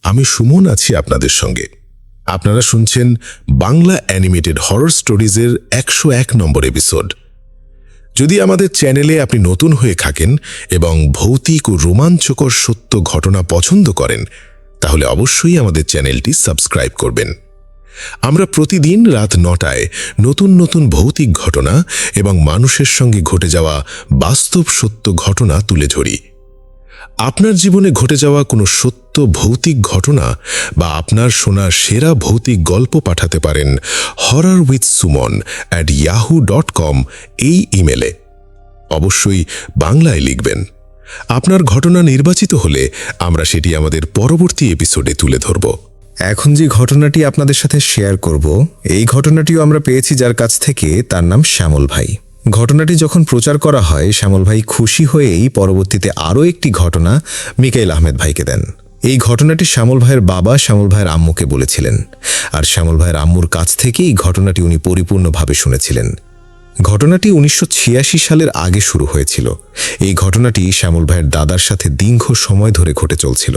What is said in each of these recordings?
আমি সুমন আছি আপনাদের সঙ্গে। আপনারা শুনছেন বাংলা অ্যানিমেটেড হরর স্টোরিজের 101 নম্বর এপিসোড। যদি আমাদের চ্যানেলে আপনি নতুন হয়ে থাকেন এবং ভৌতিক ও রোমাঞ্চকর সত্য ঘটনা পছন্দ করেন, তাহলে অবশ্যই আমাদের চ্যানেলটি সাবস্ক্রাইব করবেন। আমরা প্রতিদিন রাত 9টায় নতুন নতুন ভৌতিক ঘটনা এবং মানুষের সঙ্গে ঘটে যাওয়া বাস্তব সত্য ঘটনা তুলে ধরি। আপনার জীবনে ঘটে যাওয়া কোনো সত্য ভৌতিক ঘটনা বা আপনার শোনা সেরা ভৌতিক গল্প পাঠাতে পারেন horrorwithsuman@yahoo.com এই ইমেলে। অবশ্যই বাংলায় লিখবেন। আপনার ঘটনা নির্বাচিত হলে আমরা সেটি আমাদের পরবর্তী এপিসোডে তুলে ধরব। এখন যে ঘটনাটি আপনাদের সাথে শেয়ার করব, এই ঘটনাটিও আমরা পেয়েছি যার কাছ থেকে, তার নাম শ্যামল ভাই। ঘটনাটি যখন প্রচার করা হয়, শ্যামল ভাই খুশি হয়েই পরবর্তীতে আরও একটি ঘটনা মিকাইল আহমেদ ভাইকে দেন। এই ঘটনাটি শ্যামল ভাইয়ের বাবা শ্যামল ভাইয়ের আম্মুকে বলেছিলেন, আর শ্যামল ভাইয়ের আম্মুর কাছ থেকেই ঘটনাটি উনি পরিপূর্ণভাবে শুনেছিলেন। ঘটনাটি 1986 সালের আগে শুরু হয়েছিল। এই ঘটনাটি শ্যামল ভাইয়ের দাদার সাথে দীর্ঘ সময় ধরে ঘটে চলছিল।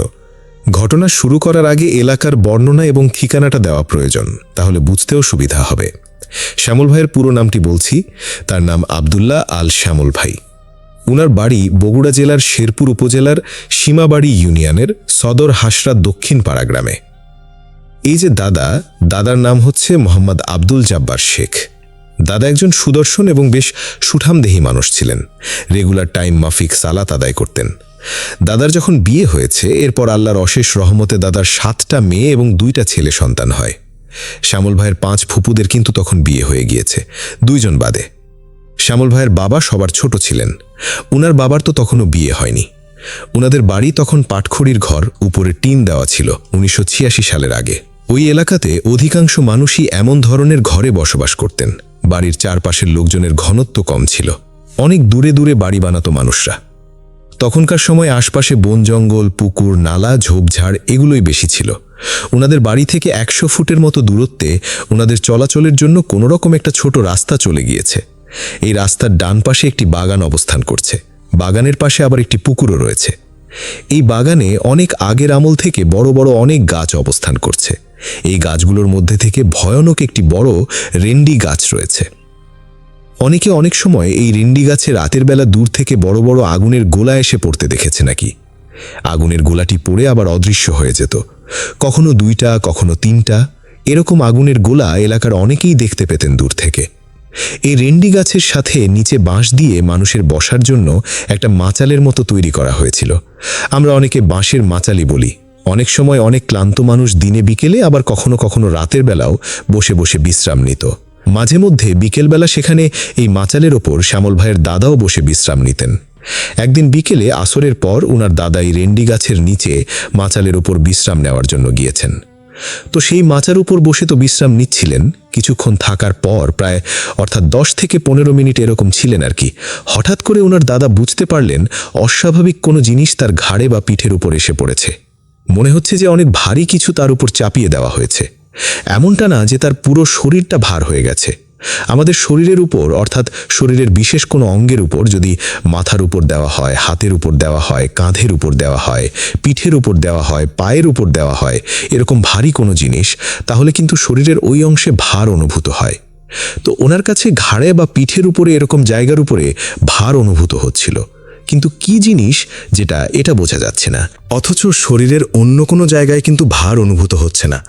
ঘটনা শুরু করার আগে এলাকার বর্ণনা এবং ঠিকানাটা দেওয়া প্রয়োজন, তাহলে বুঝতেও সুবিধা হবে। শ্যামল ভাইয়ের পুরো নামটি বলছি। তার নাম আব্দুল্লাহ আল শ্যামল ভাই। উনার বাড়ি বগুড়া জেলার শেরপুর উপজেলার সীমাবাড়ি ইউনিয়নের সদর হাসরা দক্ষিণ পাড়া গ্রামে। এই যে দাদার নাম হচ্ছে মোহাম্মদ আব্দুল জব্বার শেখ। দাদা একজন সুদর্শন এবং বেশ সুঠামদেহী মানুষ ছিলেন। রেগুলার টাইম মাফিক সালাত আদায় করতেন। দাদার যখন বিয়ে হয়েছে, এরপর আল্লাহর অশেষ রহমতে দাদার 7টা মেয়ে এবং 2টা ছেলে সন্তান হয়। শ্যামল ভাইয়ের 5 ফুপুদের কিন্তু তখন বিয়ে হয়ে গিয়েছে, 2 জন বাদে। শ্যামল ভাইয়ের বাবা সবার ছোট ছিলেন। উনার বাবার তো তখনও বিয়ে হয়নি। উনাদের বাড়ি তখন পাটখড়ির ঘর, উপরে টিন দেওয়া ছিল 1986 সালের আগে। ওই এলাকাতে অধিকাংশ মানুষই এমন ধরনের ঘরে বসবাস করতেন। বাড়ির চারপাশের লোকজনের ঘনত্ব কম ছিল। অনেক দূরে দূরে বাড়ি বানাতো মানুষরা। তখনকার সময় আশপাশে বন জঙ্গল, পুকুর, নালা, ঝোপঝাড় এগুলোই বেশি ছিল। ওনাদের বাড়ি থেকে 100 ফুটের মতো দূরত্বে ওনাদের চলাচলের জন্য কোনোরকম একটা ছোট রাস্তা চলে গিয়েছে। এই রাস্তার ডান পাশে একটি বাগান অবস্থান করছে। বাগানের পাশে আবার একটি পুকুরও রয়েছে। এই বাগানে অনেক আগের আমল থেকে বড় বড় অনেক গাছ অবস্থান করছে। এই গাছগুলোর মধ্যে থেকে ভয়ানক একটি বড় রেন্ডি গাছ রয়েছে। অনেকে অনেক সময় এই রেন্ডি গাছে রাতের বেলা দূর থেকে বড় বড় আগুনের গোলা এসে পড়তে দেখেছে নাকি। আগুনের গোলাটি পড়ে আবার অদৃশ্য হয়ে যেত। কখনো 2টা, কখনো 3টা এরকম আগুনের গোলা এলাকার অনেকেই দেখতে পেতেন দূর থেকে। এই রেন্ডি গাছের সাথে নিচে বাঁশ দিয়ে মানুষের বসার জন্য একটা মাচালের মতো তৈরি করা হয়েছিল। আমরা অনেকে বাঁশের মাচালি বলি। অনেক সময় অনেক ক্লান্ত মানুষ দিনে বিকেলে, আবার কখনো কখনো রাতের বেলাও বসে বসে বিশ্রাম নিত। মাঝে মধ্যে বিকেলবেলা সেখানে এই মাচালের ওপর শ্যামল ভাইয়ের দাদাও বসে বিশ্রাম নিতেন। একদিন বিকেলে আসরের পর উনার দাদা এই রেন্ডি গাছের নিচে মাচালের ওপর বিশ্রাম নেওয়ার জন্য গিয়েছেন। তো সেই মাচার উপর বসে তো বিশ্রাম নিচ্ছিলেন। কিছুক্ষণ থাকার পর, প্রায় অর্থাৎ 10 থেকে 15 মিনিট এরকম ছিলেন আর কি, হঠাৎ করে উনার দাদা বুঝতে পারলেন অস্বাভাবিক কোনো জিনিস তার ঘাড়ে বা পিঠের উপর এসে পড়েছে। মনে হচ্ছে যে অনেক ভারী কিছু তার উপর চাপিয়ে দেওয়া হয়েছে। এমনটা না যে তার পুরো শরীরটা ভার হয়ে গেছে। আমাদের শরীরের উপর, অর্থাৎ শরীরের বিশেষ কোনো অঙ্গের উপর যদি মাথার উপর দেওয়া হয়, হাতের উপর দেওয়া হয়, কাঁধের উপর দেওয়া হয়, পিঠের উপর দেওয়া হয়, পায়ের উপর দেওয়া হয় এরকম ভারী কোনো জিনিস, তাহলে কিন্তু শরীরের ওই অংশে ভার অনুভূত হয়। তো ওনার কাছে ঘাড়ে বা পিঠের উপরে এরকম জায়গার উপরে ভার অনুভূত হচ্ছিল, কিন্তু কি জিনিস যেটা এটা বোঝা যাচ্ছে না। অথচ শরীরের অন্য কোনো জায়গায় কিন্তু ভার অনুভূত হচ্ছে না।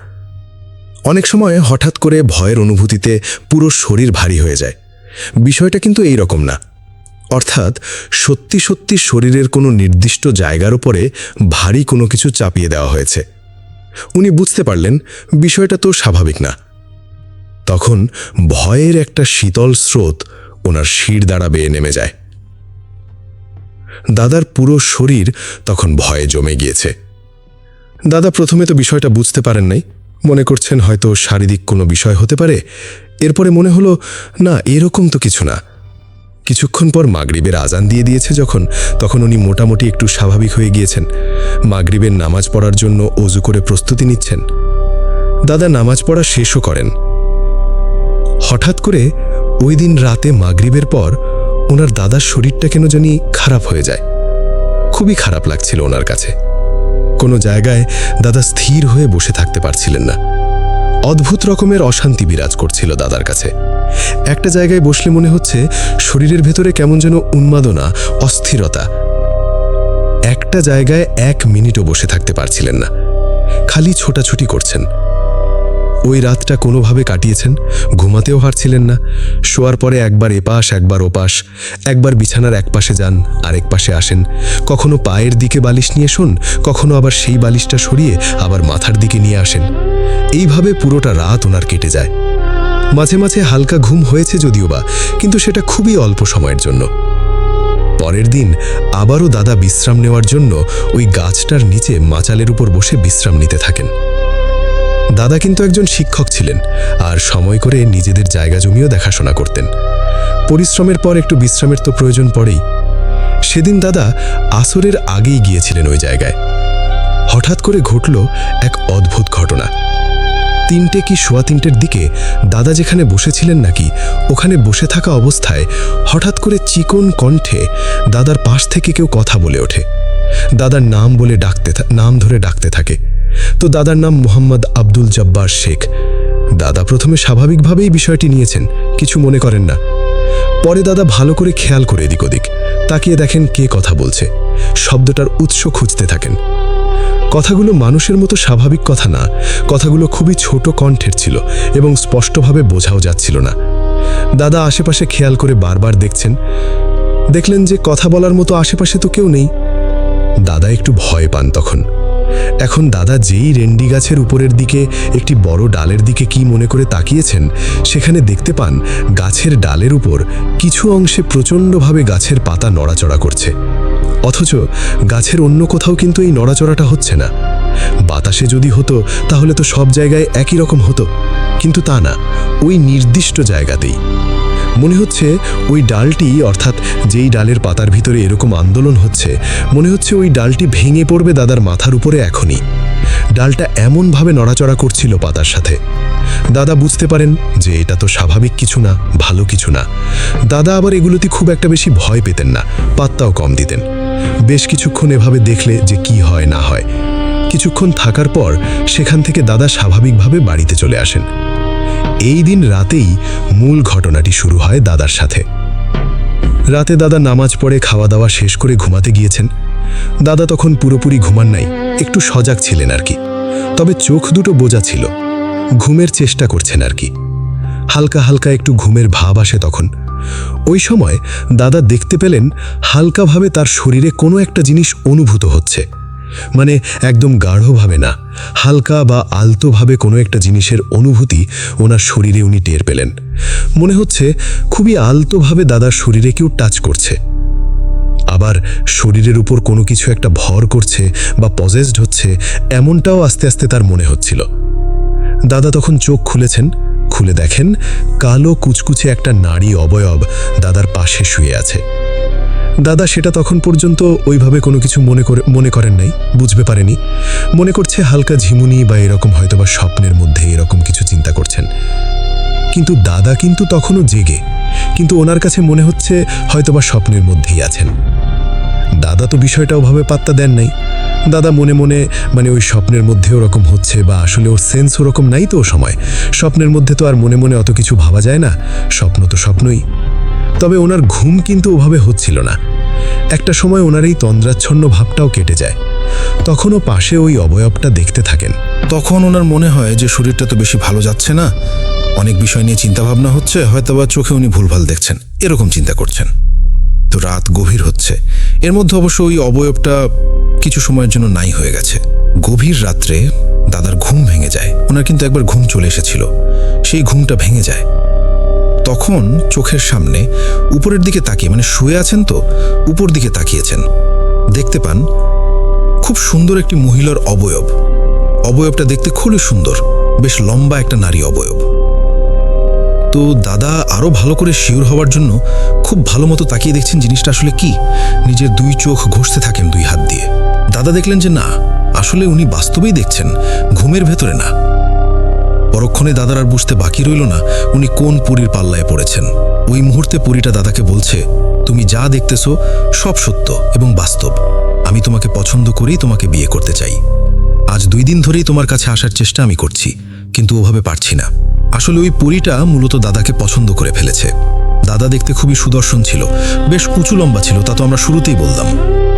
অনেক সময় হঠাৎ করে ভয়ের অনুভূতিতে পুরো শরীর ভারী হয়ে যায়। বিষয়টা কিন্তু এই রকম না, অর্থাৎ সত্যি সত্যি শরীরের কোনো নির্দিষ্ট জায়গার উপরে ভারী কোনো কিছু চাপিয়ে দেওয়া হয়েছে। উনি বুঝতে পারলেন বিষয়টা তো স্বাভাবিক না। তখন ভয়ের একটা শীতল স্রোত ওনার শির দ্বারা বেয়ে নেমে যায়। দাদার পুরো শরীর তখন ভয়ে জমে গিয়েছে। দাদা প্রথমে তো বিষয়টা বুঝতে পারেন নাই, মনে করছেন হয়তো শারীরিক কোনো বিষয় হতে পারে। এরপরে মনে হলো না, এরকম তো কিছু না। কিছুক্ষণ পর মাগরিবের আজান দিয়ে দিয়েছে যখন, তখন উনি মোটামুটি একটু স্বাভাবিক হয়ে গিয়েছেন। মাগরিবের নামাজ পড়ার জন্য ওযু করে প্রস্তুতি নিচ্ছেন। দাদা নামাজ পড়া শেষও করেন। হঠাৎ করে ওই দিন রাতে মাগরিবের পর ওনার দাদার শরীরটা কেন জানি খারাপ হয়ে যায়। খুবই খারাপ লাগছিল ওনার কাছে। কোনো জায়গায় দাদা স্থির হয়ে বসে থাকতে পারছিলেন না। অদ্ভুত রকমের অশান্তি বিরাজ করছিল দাদার কাছে। একটা জায়গায় বসলে মনে হচ্ছে শরীরের ভেতরে কেমন যেন উন্মাদনা, অস্থিরতা। একটা জায়গায় 1 মিনিটও বসে থাকতে পারছিলেন না, খালি ছোটাছুটি করছেন। ওই রাতটা কোনোভাবে কাটিয়েছেন, ঘুমাতেও পারছিলেন না। শোয়ার পরে একবার এপাশ একবার ওপাশ, একবার বিছানার এক পাশে যান আরেক পাশে আসেন, কখনো পায়ের দিকে বালিশ নিয়ে শোন, কখনো আবার সেই বালিশটা সরিয়ে আবার মাথার দিকে নিয়ে আসেন। এইভাবে পুরোটা রাত ওনার কেটে যায়। মাঝে মাঝে হালকা ঘুম হয়েছে যদিও বা, কিন্তু সেটা খুবই অল্প সময়ের জন্য। পরের দিন আবারও দাদা বিশ্রাম নেওয়ার জন্য ওই গাছটার নিচে মাচালের উপর বসে বিশ্রাম নিতে থাকেন। দাদা কিন্তু একজন শিক্ষক ছিলেন, আর সময় করে নিজেদের জায়গা জমিও দেখাশোনা করতেন। পরিশ্রমের পর একটু বিশ্রামের তো প্রয়োজন পড়েই। সেদিন দাদা আসরের আগেই গিয়েছিলেন ওই জায়গায়। হঠাৎ করে ঘটল এক অদ্ভুত ঘটনা। 3টে কি 3:15 দিকে দাদা যেখানে বসেছিলেন নাকি, ওখানে বসে থাকা অবস্থায় হঠাৎ করে চিকন কণ্ঠে দাদার পাশ থেকে কেউ কথা বলে ওঠে। দাদার নাম বলে নাম ধরে ডাকতে থাকে। তো দাদার নাম মোহাম্মদ আব্দুল জব্বার শেখ। দাদা প্রথমে স্বাভাবিকভাবেই বিষয়টি নিয়েছেন, কিছু মনে করেন না। পরে দাদা ভালো করে খেয়াল করে এদিক ওদিক তাকিয়ে দেখেন কে কথা বলছে। শব্দটার উৎস খুঁজতে থাকেন। কথাগুলো মানুষের মতো স্বাভাবিক কথা না, কথাগুলো খুবই ছোট কণ্ঠের ছিল এবং স্পষ্টভাবে বোঝাও যাচ্ছিল না। দাদা আশেপাশে খেয়াল করে বারবার দেখলেন যে কথা বলার মতো আশেপাশে তো কেউ নেই। দাদা একটু ভয় পান তখন। এখন দাদা যেই রেন্ডি গাছের উপরের দিকে একটি বড় ডালের দিকে কি মনে করে তাকিয়েছেন, সেখানে দেখতে পান গাছের ডালের উপর কিছু অংশে প্রচণ্ডভাবে গাছের পাতা নড়াচড়া করছে। অথচ গাছের অন্য কোথাও কিন্তু এই নড়াচড়াটা হচ্ছে না। বাতাসে যদি হতো তাহলে তো সব জায়গায় একই রকম হতো, কিন্তু তা না, ওই নির্দিষ্ট জায়গাতেই। মনে হচ্ছে ওই ডালটি, অর্থাৎ যেই ডালের পাতার ভিতরে এরকম আন্দোলন হচ্ছে, মনে হচ্ছে ওই ডালটি ভেঙে পড়বে দাদার মাথার উপরে এখনই। ডালটা এমনভাবে নড়াচড়া করছিল পাতার সাথে। দাদা বুঝতে পারেন যে এটা তো স্বাভাবিক কিছু না, ভালো কিছু না। দাদা আবার এগুলোতে খুব একটা বেশি ভয় পেতেন না, পাত্তাও কম দিতেন। বেশ কিছুক্ষণ এভাবে দেখলে যে কি হয় না হয়। কিছুক্ষণ থাকার পর সেখান থেকে দাদা স্বাভাবিকভাবে বাড়িতে চলে আসেন। এই দিন রাতেই মূল ঘটনাটি শুরু হয় দাদার সাথে। রাতে দাদা নামাজ পড়ে খাওয়া দাওয়া শেষ করে ঘুমাতে গিয়েছেন। দাদা তখন পুরোপুরি ঘুমান নাই, একটু সজাগ ছিলেন আর কি। তবে চোখ দুটো বোজা ছিল, ঘুমের চেষ্টা করছেন আর কি। হালকা হালকা একটু ঘুমের ভাব আসে তখন। ওই সময় দাদা দেখতে পেলেন হালকাভাবে তার শরীরে কোনো একটা জিনিস অনুভূত হচ্ছে। মানে একদম গাঢ়ভাবে না, হালকা বা আলতোভাবে কোনো একটা জিনিসের অনুভূতি ওনার শরীরে উনি টের পেলেন। মনে হচ্ছে খুবই আলতোভাবে দাদার শরীরে কেউ টাচ করছে। আবার শরীরের উপর কোনো কিছু একটা ভর করছে বা পজেসড হচ্ছে, এমনটাও আস্তে আস্তে তার মনে হচ্ছিল। দাদা তখন চোখ খুলেছেন, খুলে দেখেন কালো কুচকুচে একটা নারী অবয়ব দাদার পাশে শুয়ে আছে। দাদা সেটা তখন পর্যন্ত ওইভাবে কোনো কিছু মনে করেন নাই, বুঝতে পারেনি। মনে করছে হালকা ঝিমুনি বা এরকম হয়তোবা স্বপ্নের মধ্যে এরকম কিছু চিন্তা করছেন। কিন্তু দাদা কিন্তু তখনও জেগে, কিন্তু ওনার কাছে মনে হচ্ছে হয়তোবা স্বপ্নের মধ্যেই আছেন। দাদা তো বিষয়টা ওভাবে পাত্তা দেন নাই। দাদা মনে মনে মানে ওই স্বপ্নের মধ্যে ওরকম হচ্ছে বা আসলে ওর সেন্স ওরকম নাই তো। ও সময় স্বপ্নের মধ্যে তো আর মনে মনে অত কিছু ভাবা যায় না, স্বপ্ন তো স্বপ্নই। তবে ওনার ঘুম কিন্তু ওভাবে হচ্ছিল না। একটা সময় ওনার এই তন্দ্রাচ্ছন্ন ভাবটাও কেটে যায়। তখনও পাশে ওই অবয়বটা দেখতে থাকেন। তখন ওনার মনে হয় যে শরীরটা তো বেশি ভালো যাচ্ছে না, অনেক বিষয় নিয়ে চিন্তাভাবনা হচ্ছে, হয়তোবা চোখে উনি ভুলভাল দেখছেন, এরকম চিন্তা করছেন। তো রাত গভীর হচ্ছে। এর মধ্যে অবশ্য ওই অবয়বটা কিছু সময়ের জন্য নাই হয়ে গেছে। গভীর রাত্রে দাদার ঘুম ভেঙে যায়। ওনার কিন্তু একবার ঘুম চলে এসেছিল, সেই ঘুমটা ভেঙে যায়। তখন চোখের সামনে উপরের দিকে তাকিয়ে, মানে শুয়ে আছেন তো উপর দিকে তাকিয়েছেন, দেখতে পান খুব সুন্দর একটি মহিলার অবয়ব। অবয়বটা দেখতে খুবই সুন্দর, বেশ লম্বা একটা নারী অবয়ব। তো দাদা আরো ভালো করে শিওর হওয়ার জন্য খুব ভালো মতো তাকিয়ে দেখছেন জিনিসটা আসলে কি। নিজের 2 চোখ ঘষতে থাকেন 2 হাত দিয়ে। দাদা দেখলেন যে না, আসলে উনি বাস্তবেই দেখছেন, ঘুমের ভেতরে না। পরক্ষণে দাদার আর বুঝতে বাকি রইল না উনি কোন পরীর পাল্লায় পড়েছেন। ওই মুহূর্তে পরীটা দাদাকে বলছে, তুমি যা দেখতেছো সব সত্য এবং বাস্তব, আমি তোমাকে পছন্দ করেই তোমাকে বিয়ে করতে চাই। আজ 2 দিন ধরেই তোমার কাছে আসার চেষ্টা আমি করছি, কিন্তু ওভাবে পারছি না। আসলে ওই পরীটা মূলত দাদাকে পছন্দ করে ফেলেছে। দাদা দেখতে খুবই সুদর্শন ছিল, বেশ উঁচু লম্বা ছিল, তা তো আমরা শুরুতেই বললাম।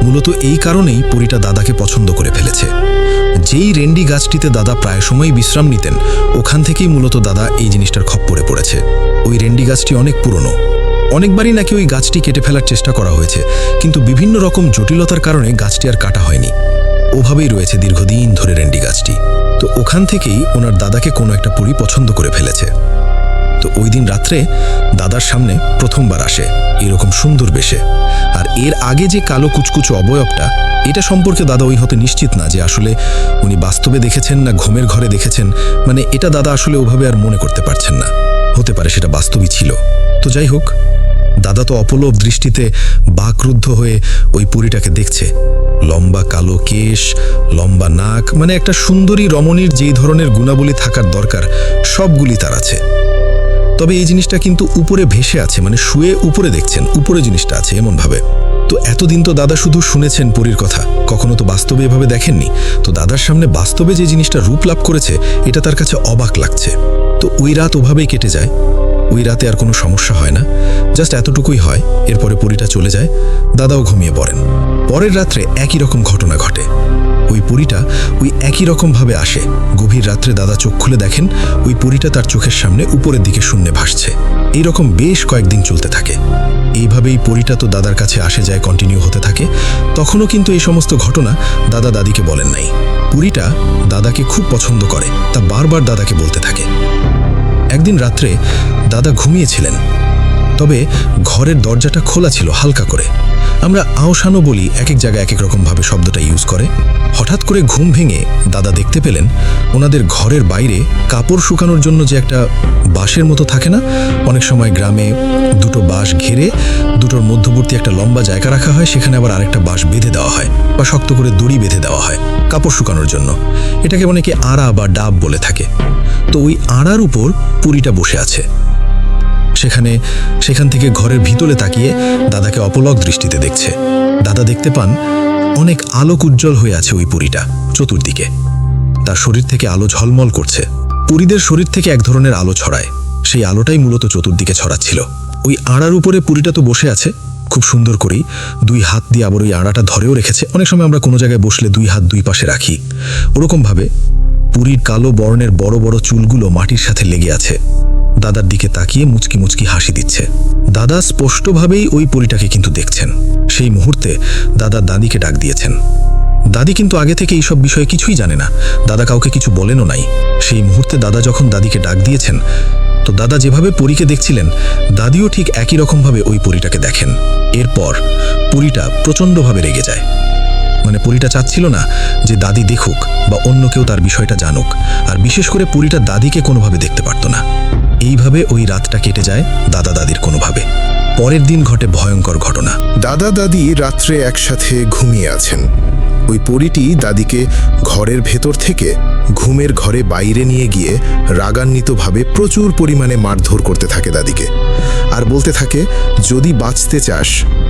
মূলত এই কারণেই পরীটা দাদাকে পছন্দ করে ফেলেছে। যেই রেন্ডি গাছটিতে দাদা প্রায় সময়ই বিশ্রাম নিতেন, ওখান থেকেই মূলত দাদা এই জিনিসটার খপ্পরে পড়েছে। ওই রেন্ডি গাছটি অনেক পুরনো, অনেকবারই নাকি ওই গাছটি কেটে ফেলার চেষ্টা করা হয়েছে, কিন্তু বিভিন্ন রকম জটিলতার কারণে গাছটি আর কাটা হয়নি। ওভাবেই রয়েছে দীর্ঘদিন ধরে রেন্ডি গাছটি। তো ওখান থেকেই ওনার দাদাকে কোনো একটা পরী পছন্দ করে ফেলেছে। তো ওই দিন রাত্রে দাদার সামনে প্রথমবার আসে এরকম সুন্দর বেশে। আর এর আগে যে কালো কুচকুচো অবয়বটা, এটা সম্পর্কে দাদা ওই হতে নিশ্চিত না যে আসলে উনি বাস্তবে দেখেছেন না ঘুমের ঘরে দেখেছেন। মানে এটা দাদা আসলে ওভাবে আর মনে করতে পারছেন না। হতে পারে সেটা বাস্তবই ছিল। তো যাই হোক, দাদা তো অপলক দৃষ্টিতে বাকরুদ্ধ হয়ে ওই পরীটাকে দেখছে। লম্বা কালো কেশ, লম্বা নাক, মানে একটা সুন্দরী রমণীর যেই ধরনের গুণাবলী থাকার দরকার সবগুলি তার আছে। তবে এই জিনিসটা কিন্তু উপরে ভেসে আছে, মানে শুয়ে উপরে দেখছেন, উপরে জিনিসটা আছে এমন ভাবে। তো এতদিন তো দাদা শুধু শুনেছেন পরীর কথা, কখনো তো বাস্তবে এভাবে দেখেননি। তো দাদার সামনে বাস্তবে যে জিনিসটা রূপ লাভ করেছে, এটা তার কাছে অবাক লাগছে। তো ওই রাত ওভাবেই কেটে যায়। ওই রাতে আর কোনো সমস্যা হয় না, জাস্ট এতটুকুই হয়। এরপরে পরীটা চলে যায়, দাদাও ঘুমিয়ে পড়েন। পরের রাত্রে একই রকম ঘটনা ঘটে। ওই পরীটা ওই একই রকমভাবে আসে। গভীর রাত্রে দাদা চোখ খুলে দেখেন ওই পরীটা তার চোখের সামনে উপরের দিকে শূন্যে ভাসছে। এইরকম বেশ কয়েকদিন চলতে থাকে। এইভাবেই পরীটা তো দাদার কাছে আসে যায়, কন্টিনিউ হতে থাকে। তখনও কিন্তু এই সমস্ত ঘটনা দাদা দাদিকে বলেন নাই। পরীটা দাদাকে খুব পছন্দ করে, তা বারবার দাদাকে বলতে থাকে। একদিন রাত্রে দাদা ঘুমিয়েছিলেন, তবে ঘরের দরজাটা খোলা ছিল হালকা করে। আমরা আওসানো বলি, এক এক জায়গায় এক এক রকমভাবে শব্দটা ইউজ করে। হঠাৎ করে ঘুম ভেঙে দাদা দেখতে পেলেন ওনাদের ঘরের বাইরে কাপড় শুকানোর জন্য যে একটা বাঁশের মতো থাকে না, অনেক সময় গ্রামে দুটো বাঁশ ঘিরে দুটোর মধ্যবর্তী একটা লম্বা জায়গা রাখা হয়, সেখানে আবার আরেকটা বাঁশ বেঁধে দেওয়া হয় বা শক্ত করে দড়ি বেঁধে দেওয়া হয় কাপড় শুকানোর জন্য। এটাকে অনেকে আড়া বা ডাব বলে থাকে। তো ওই আড়ার উপর পরীটা বসে আছে। সেখান থেকে ঘরের ভিতরে তাকিয়ে দাদাকে অপলক দৃষ্টিতে দেখছে। দাদা দেখতে পান অনেক আলোক উজ্জ্বল হয়ে আছে ওই পরীটা চতুর্দিকে। তার শরীর থেকে আলো ঝলমল করছে। পরীদের শরীর থেকে এক ধরনের আলো ছড়ায়, সেই আলোটাই মূলত চতুর্দিকে ছড়াচ্ছিল। ওই আড়ার উপরে পরীটা তো বসে আছে খুব সুন্দর করেই, 2 হাত দিয়ে আবার ওই আড়াটা ধরেও রেখেছে। অনেক সময় আমরা কোনো জায়গায় বসলে 2 হাত 2 পাশে রাখি, ওরকমভাবে পরীর কালো বর্ণের বড় বড় চুলগুলো মাটির সাথে লেগে আছে। দাদার দিকে তাকিয়ে মুচকি মুচকি হাসি দিচ্ছে। দাদা স্পষ্টভাবেই ওই পরীটাকে কিন্তু দেখছেন। সেই মুহূর্তে দাদা দাদিকে ডাক দিয়েছেন। দাদি কিন্তু আগে থেকে এইসব বিষয়ে কিছুই জানে না, দাদা কাউকে কিছু বলেনও নাই। সেই মুহূর্তে দাদা যখন দাদিকে ডাক দিয়েছেন, তো দাদা যেভাবে পরীকে দেখছিলেন, দাদিও ঠিক একই রকমভাবে ওই পরীটাকে দেখেন। এরপর পরীটা প্রচণ্ডভাবে রেগে যায়। মানে পরীটা চাচ্ছিল না যে দাদি দেখুক বা অন্য কেউ তার বিষয়টা জানুক, আর বিশেষ করে পরীটা দাদিকে কোনোভাবে দেখতে পারত না। এইভাবে ওই রাতটা কেটে যায় দাদা দাদির কোনোভাবে। পরের দিন ঘটে ভয়ঙ্কর ঘটনা। দাদা দাদি রাত্রে একসাথে ঘুমিয়ে আছেন। ওই পরীটি দাদিকে ঘরের ভেতর থেকে ঘুমের ঘরে বাইরে নিয়ে গিয়ে রাগান্বিতভাবে প্রচুর পরিমাণে মারধর করতে থাকে দাদিকে, আর বলতে থাকে, যদি বাঁচতে চাস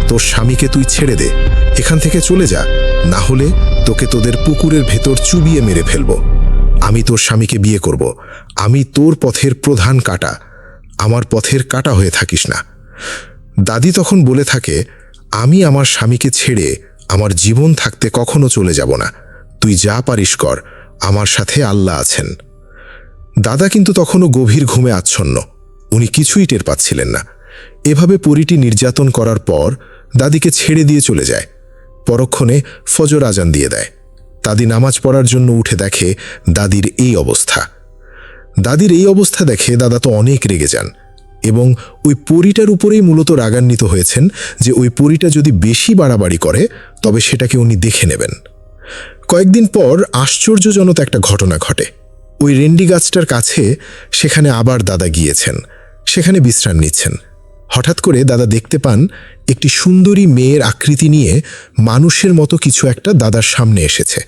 তোর স্বামীকে তুই ছেড়ে দে, এখান থেকে চলে যা, না হলে তোকে তোদের পুকুরের ভেতর চুবিয়ে মেরে ফেলবো। আমি তোর স্বামীকে বিয়ে করব, আমি তোর পথের প্রধান কাঁটা, আমার পথের কাঁটা হয়ে থাকিস না। দাদি তখন বলে থাকে, আমি আমার স্বামীকে ছেড়ে আমার জীবন থাকতে কখনো চলে যাব না, তুই যা পারিস কর, আমার সাথে আল্লাহ আছেন। দাদা কিন্তু তখনও গভীর ঘুমে আচ্ছন্ন, উনি কিছুই টের পাচ্ছিলেন না। এভাবে পরীটি নির্যাতন করার পর দাদিকে ছেড়ে দিয়ে চলে যায়। পরক্ষণে ফজর আজান দিয়ে দেয়। দাদি নামাজ পড়ার জন্য উঠে দেখে দাদির এই অবস্থা। দাদির এই অবস্থা দেখে দাদা তো অনেক রেগে যান এবং ওই পরীটার উপরেই মূলত রাগান্বিত হয়েছেন যে ওই পরীটা যদি বেশি বাড়াবাড়ি করে তবে সেটাকে উনি দেখে নেবেন। কয়েকদিন পর আশ্চর্যজনক একটা ঘটনা ঘটে। ওই রেন্ডি গাছটার কাছে সেখানে আবার দাদা গিয়েছেন, সেখানে বিশ্রাম নিচ্ছেন। হঠাৎ করে দাদা দেখতে পান একটি সুন্দরী মেয়ের আকৃতি নিয়ে মানুষের মতো কিছু একটা দাদার সামনে এসেছে।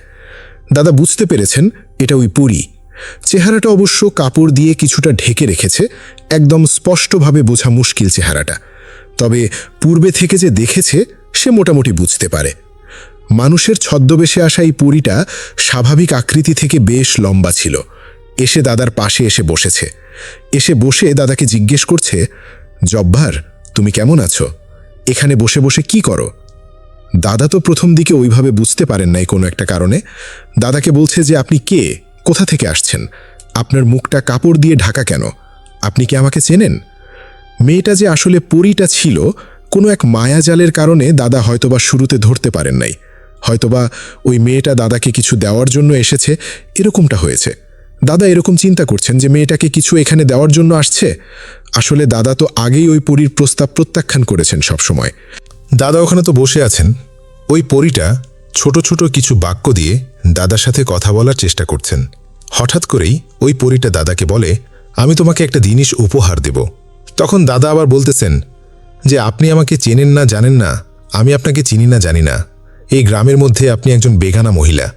দাদা বুঝতে পেরেছেন এটা ওই পরী। চেহারাটা অবশ্য কাপড় দিয়ে কিছুটা ঢেকে রেখেছে, একদম স্পষ্টভাবে বোঝা মুশকিল চেহারাটা, তবে পূর্বে থেকে যে দেখেছে সে মোটামুটি বুঝতে পারে। মানুষের ছদ্মবেশে আসা এই পরীটা স্বাভাবিক আকৃতি থেকে বেশ লম্বা ছিল। এসে দাদার পাশে এসে বসেছে। এসে বসে দাদাকে জিজ্ঞেস করছে, জব্বার, তুমি কেমন আছো? এখানে বসে বসে কি করো? দাদা তো প্রথম দিকে ওইভাবে বুঝতে পারেন নাই কোনো একটা কারণে। দাদাকে বলছে যে, আপনি কে, কোথা থেকে আসছেন, আপনার মুখটা কাপড় দিয়ে ঢাকা কেন, আপনি কি আমাকে চেনেন? মেয়েটা যে আসলে পরীটা ছিল, কোনো এক মায়াজালের কারণে দাদা হয়তোবা শুরুতে ধরতে পারেন নাই। হয়তোবা ওই মেয়েটা দাদাকে কিছু দেওয়ার জন্য এসেছে, এরকমটা হয়েছে। দাদা এরকম চিন্তা করছেন যে মেয়েটাকে কিছু এখানে দেওয়ার জন্য আসছে। আসলে দাদা তো আগেই ওই পরীর প্রস্তাব প্রত্যাখ্যান করেছেন সবসময়। দাদা ওখানে তো বসে আছেন। ওই পরীটা ছোট ছোট কিছু বাক্য দিয়ে দাদার সাথে কথা বলার চেষ্টা করছেন। হঠাৎ করেই ওই পরীটা দাদাকে বলে, আমি তোমাকে একটা জিনিস উপহার দেব। তখন দাদা আবার বলতেছেন যে, আপনি আমাকে চেনেন না, জানেন না, আমি আপনাকে চিনি না, জানি না। এই গ্রামের মধ্যে আপনি একজন বেগানা মহিলা,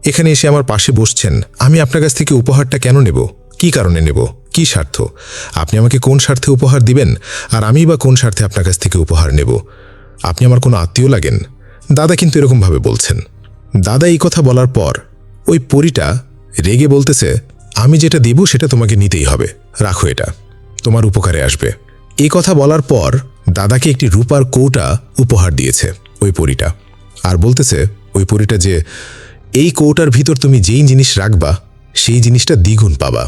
এখানে এসে আমার পাশে বসছেন। আমি আপনার কাছ থেকে উপহারটা কেন নেব? কি কারণে নেব? কি স্বার্থ? আপনি আমাকে কোন স্বার্থে উপহার দিবেন, আর আমি বা কোন স্বার্থে আপনার কাছ থেকে উপহার নেব? আপনি আমার কোনো আত্মীয় লাগেন? দাদা কিন্তু এরকমভাবে বলছেন। দাদা এই কথা বলার পর ওই পরীটা রেগে বলতেছে, আমি যেটা দেব সেটা তোমাকে নিতেই হবে, রাখো, এটা তোমার উপকারে আসবে। এই কথা বলার পর দাদাকে একটি রূপার কৌটা উপহার দিয়েছে ওই পরীটা, আর বলতেছে ওই পরীটা যে, এই কৌটার ভিতর তুমি যেই জিনিস রাখবা সেই জিনিসটা দ্বিগুণ পাবা,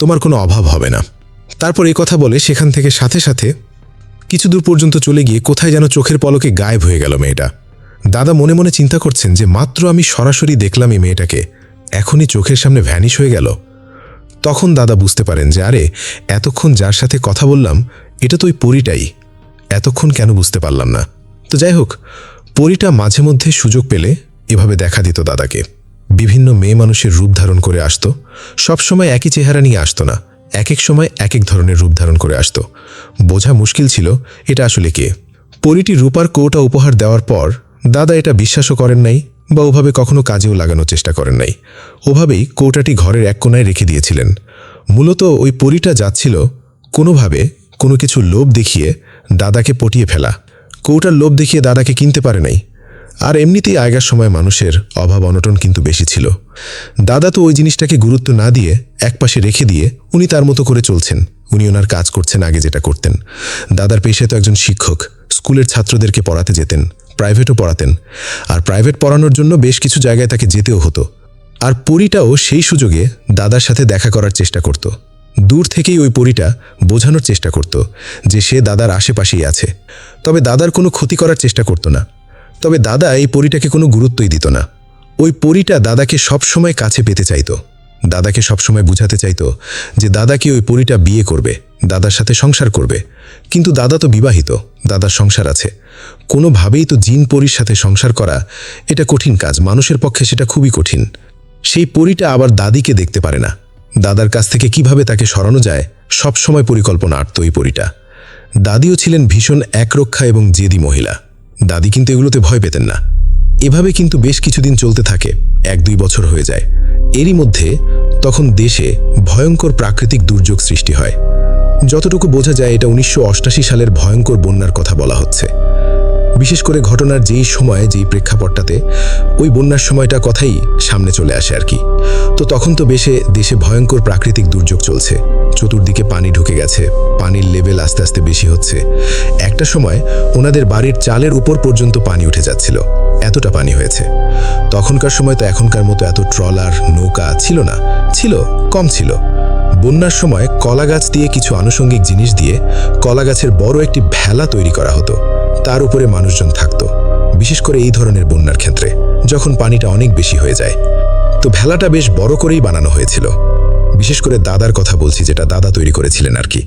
তোমার কোনো অভাব হবে না। তারপর এই কথা বলে সেখান থেকে সাথে সাথে কিছু দূর পর্যন্ত চলে গিয়ে কোথায় যেন চোখের পলকে গায়েব হয়ে গেল মেয়েটা। দাদা মনে মনে চিন্তা করছেন যে মাত্র আমি সরাসরি দেখলাম এই মেয়েটাকে, এখনই চোখের সামনে ভ্যানিশ হয়ে গেল। তখন দাদা বুঝতে পারেন যে আরে, এতক্ষণ যার সাথে কথা বললাম এটা তো ওই পরীটাই, এতক্ষণ কেন বুঝতে পারলাম না। তো যাই হোক, পরীটা মাঝে মধ্যে সুযোগ পেলে এভাবে দেখা দিত দাদাকে। বিভিন্ন মেয়ে মানুষের রূপ ধারণ করে আসতো, সবসময় একই চেহারা নিয়ে আসতো না, এক এক সময় এক এক ধরনের রূপ ধারণ করে আসতো। বোঝা মুশকিল ছিল এটা আসলে কে। পরীটি রূপার কৌটা উপহার দেওয়ার পর দাদা এটা বিশ্বাসও করেন নাই বা ওভাবে কখনো কাজেও লাগানোর চেষ্টা করেন নাই। ওভাবেই কৌটাটি ঘরের এক কোণায় রেখে দিয়েছিলেন। মূলত ওই পরীটা যাচ্ছিল কোনোভাবে কোনো কিছু লোভ দেখিয়ে দাদাকে পটিয়ে ফেলা। কৌটার লোভ দেখিয়ে দাদাকে কিনতে পারে নাই। আর এমনিতেই আগের সময় মানুষের অভাব অনটন কিন্তু বেশি ছিল। দাদা তো ওই জিনিসটাকে গুরুত্ব না দিয়ে একপাশে রেখে দিয়ে উনি তার মতো করে চলছেন, উনি ওনার কাজ করছেন আগে যেটা করতেন। দাদার পেশায় তো একজন শিক্ষক, স্কুলের ছাত্রদেরকে পড়াতে যেতেন, প্রাইভেটও পড়াতেন, আর প্রাইভেট পড়ানোর জন্য বেশ কিছু জায়গায় তাকে যেতেও হতো। আর পরীটাও সেই সুযোগে দাদার সাথে দেখা করার চেষ্টা করত। দূর থেকেই ওই পরীটা বোঝানোর চেষ্টা করত যে সে দাদার আশেপাশেই আছে, তবে দাদার কোনো ক্ষতি করার চেষ্টা করত না। তবে দাদা এই পরীটাকে কোনো গুরুত্বই দিত না। ওই পরীটা দাদাকে সবসময় কাছে পেতে চাইত, দাদাকে সবসময় বুঝাতে চাইত যে দাদাকে ওই পরীটা বিয়ে করবে, দাদার সাথে সংসার করবে। কিন্তু দাদা তো বিবাহিত, দাদার সংসার আছে। কোনোভাবেই তো জিন পরীর সাথে সংসার করা এটা কঠিন কাজ, মানুষের পক্ষে সেটা খুবই কঠিন। সেই পরীটা আবার দাদিকে দেখতে পারে না। দাদার কাছ থেকে কিভাবে তাকে সরানো যায় সবসময় পরিকল্পনা আঁটত ওই পরীটা। দাদিও ছিলেন ভীষণ একরক্ষা এবং জেদি মহিলা। দাদি কিন্তু এগুলোতে ভয় পেতেন না। এভাবে কিন্তু বেশ কিছুদিন চলতে থাকে, 1-2 বছর হয়ে যায়। এরই মধ্যে তখন দেশে ভয়ঙ্কর প্রাকৃতিক দুর্যোগ সৃষ্টি হয়। যতটুকু বোঝা যায় এটা 1988 সালের ভয়ঙ্কর বন্যার কথা বলা হচ্ছে। বিশেষ করে ঘটনার যেই সময়, যেই প্রেক্ষাপটটাতে ওই বন্যার সময়টা কথাই সামনে চলে আসে আর কি। তো তখন তো দেশে ভয়ঙ্কর প্রাকৃতিক দুর্যোগ চলছে, চতুর্দিকে পানি ঢুকে গেছে, পানির লেভেল আস্তে আস্তে বেশি হচ্ছে। একটা সময় ওনাদের বাড়ির চালের উপর পর্যন্ত পানি উঠে যাচ্ছিল, এতটা পানি হয়েছে। তখনকার সময় তো এখনকার মতো এত ট্রলার নৌকা ছিল না, ছিল কম ছিল। বন্যার সময় কলা গাছ দিয়ে কিছু আনুষঙ্গিক জিনিস দিয়ে কলা গাছের বড় একটি ভেলা তৈরি করা হতো, তার উপরে মানুষজন থাকতো। বিশেষ করে এই ধরনের বন্যার ক্ষেত্রে যখন পানিটা অনেক বেশি হয়ে যায়, তো ভেলাটা বেশ বড় করেই বানানো হয়েছিল। বিশেষ করে দাদার কথা বলছি, যেটা দাদা তৈরি করেছিলেন আর কি।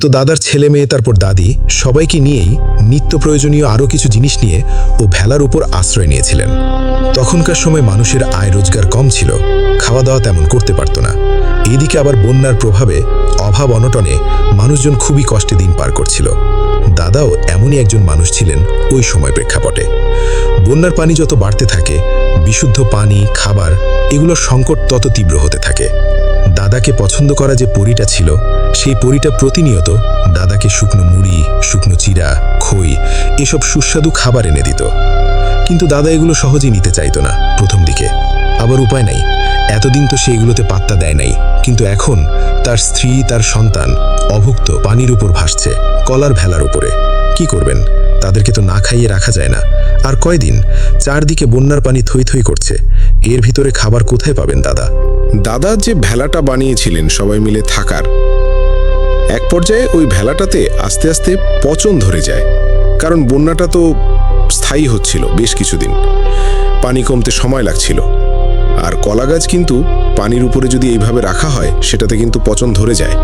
তো দাদার ছেলে মেয়ে তারপর দাদি সবাইকে নিয়েই নিত্য প্রয়োজনীয় আরও কিছু জিনিস নিয়ে ও ভেলার উপর আশ্রয় নিয়েছিলেন। তখনকার সময় মানুষের আয় রোজগার কম ছিল, খাওয়া দাওয়া তেমন করতে পারত না। এইদিকে আবার বন্যার প্রভাবে অভাব অনটনে মানুষজন খুবই কষ্টে দিন পার করছিল। দাদাও এমনই একজন মানুষ ছিলেন ওই সময় প্রেক্ষাপটে। বন্যার পানি যত বাড়তে থাকে, বিশুদ্ধ পানি, খাবার এগুলোর সংকট তত তীব্র হতে থাকে। দাদাকে পছন্দ করা যে পরীটা ছিল, সেই পরীটা প্রতিনিয়ত দাদাকে শুকনো মুড়ি, শুকনো চিরা, খই এসব সুস্বাদু খাবার এনে দিত। কিন্তু দাদা এগুলো সহজেই নিতে চাইতো না প্রথম দিকে। আবার উপায় নাই, এতদিন তো সে এগুলোতে পাত্তা দেয় নাই। কিন্তু এখন তার স্ত্রী, তার সন্তান অভুক্ত পানির উপর ভাসছে, কলার ভেলার উপরে। কি করবেন? তাদেরকে তো না খাইয়ে রাখা যায় না। আর কয়দিন? চারদিকে বন্যার পানি থই থই করছে, এর ভিতরে খাবার কোথায় পাবেন দাদা? দাদা যে ভেলাটা বানিয়েছিলেন সবাই মিলে থাকার, এক পর্যায়ে ওই ভেলাটাতে আস্তে আস্তে পচন ধরে যায়। কারণ বন্যাটা তো স্থায়ী হচ্ছিল বেশ কিছুদিন, পানি কমতে সময় লাগছিল। আর কলা গাছ কিন্তু পানির উপরে যদি এইভাবে রাখা হয় সেটাতে কিন্তু পচন ধরে যায়।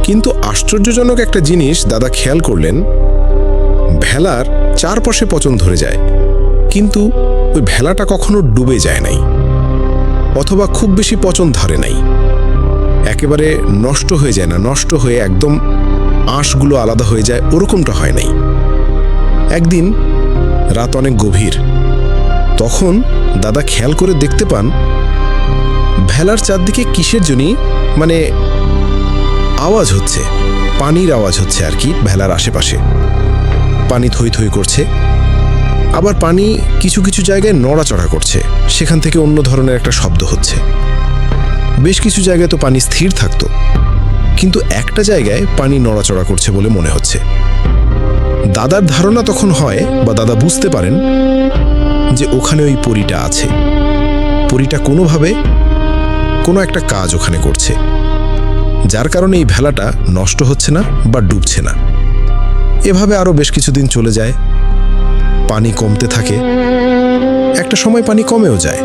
কিন্তু আশ্চর্যজনক একটা জিনিস দাদা খেয়াল করলেন, ভেলার চারপাশে পচন ধরে যায়, কিন্তু ওই ভেলাটা কখনো ডুবে যায় নাই, অথবা খুব বেশি পচন ধরে নাই, একেবারে নষ্ট হয়ে যায় না, নষ্ট হয়ে একদম আঁশগুলো আলাদা হয়ে যায়, ওরকমটা হয় নাই। একদিন রাত অনেক গভীর, তখন দাদা খেয়াল করে দেখতে পান ভেলার চারদিকে কিসের জন্যই মানে আওয়াজ হচ্ছে, পানির আওয়াজ হচ্ছে আর কি। ভেলার আশেপাশে পানি থই থই করছে, আবার পানি কিছু কিছু জায়গায় নড়াচড়া করছে, সেখান থেকে অন্য ধরনের একটা শব্দ হচ্ছে। বেশ কিছু জায়গায় তো পানি স্থির থাকতো, কিন্তু একটা জায়গায় পানি নড়াচড়া করছে বলে মনে হচ্ছে। দাদার ধারণা তখন হয়, বা দাদা বুঝতে পারেন যে ওখানে ওই পরীটা আছে। পরীটা কোনোভাবে কোনো একটা কাজ ওখানে করছে, যার কারণে এই ভেলাটা নষ্ট হচ্ছে না বা ডুবছে না। এভাবে আরও বেশ কিছুদিন চলে যায়, পানি কমতে থাকে, একটা সময় পানি কমেও যায়।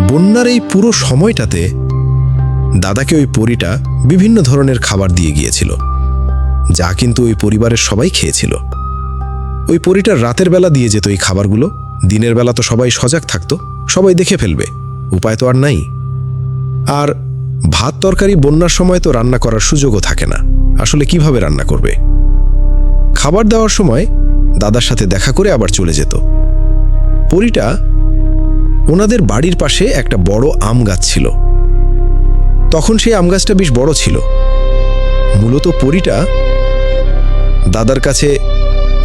বন্যার এই পুরো সময়টাতে দাদাকে ওই পরীটা বিভিন্ন ধরনের খাবার দিয়ে গিয়েছিল, যা কিন্তু ওই পরিবারের সবাই খেয়েছিল। ওই পরীটার রাতের বেলা দিয়ে যেত এই খাবারগুলো, দিনের বেলা তো সবাই সজাগ থাকতো, সবাই দেখে ফেলবে, উপায় তো আর নাই। আর ভাত তরকারি বন্যার সময় তো রান্না করার সুযোগও থাকে না, আসলে কিভাবে রান্না করবে? খাবার দেওয়ার সময় দাদার সাথে দেখা করে আবার চলে যেত। পরীটা ওনাদের বাড়ির পাশে একটা বড় আম গাছ ছিল, তখন সেই আম গাছটা বেশ বড় ছিল। মূলত পরীটা দাদার কাছে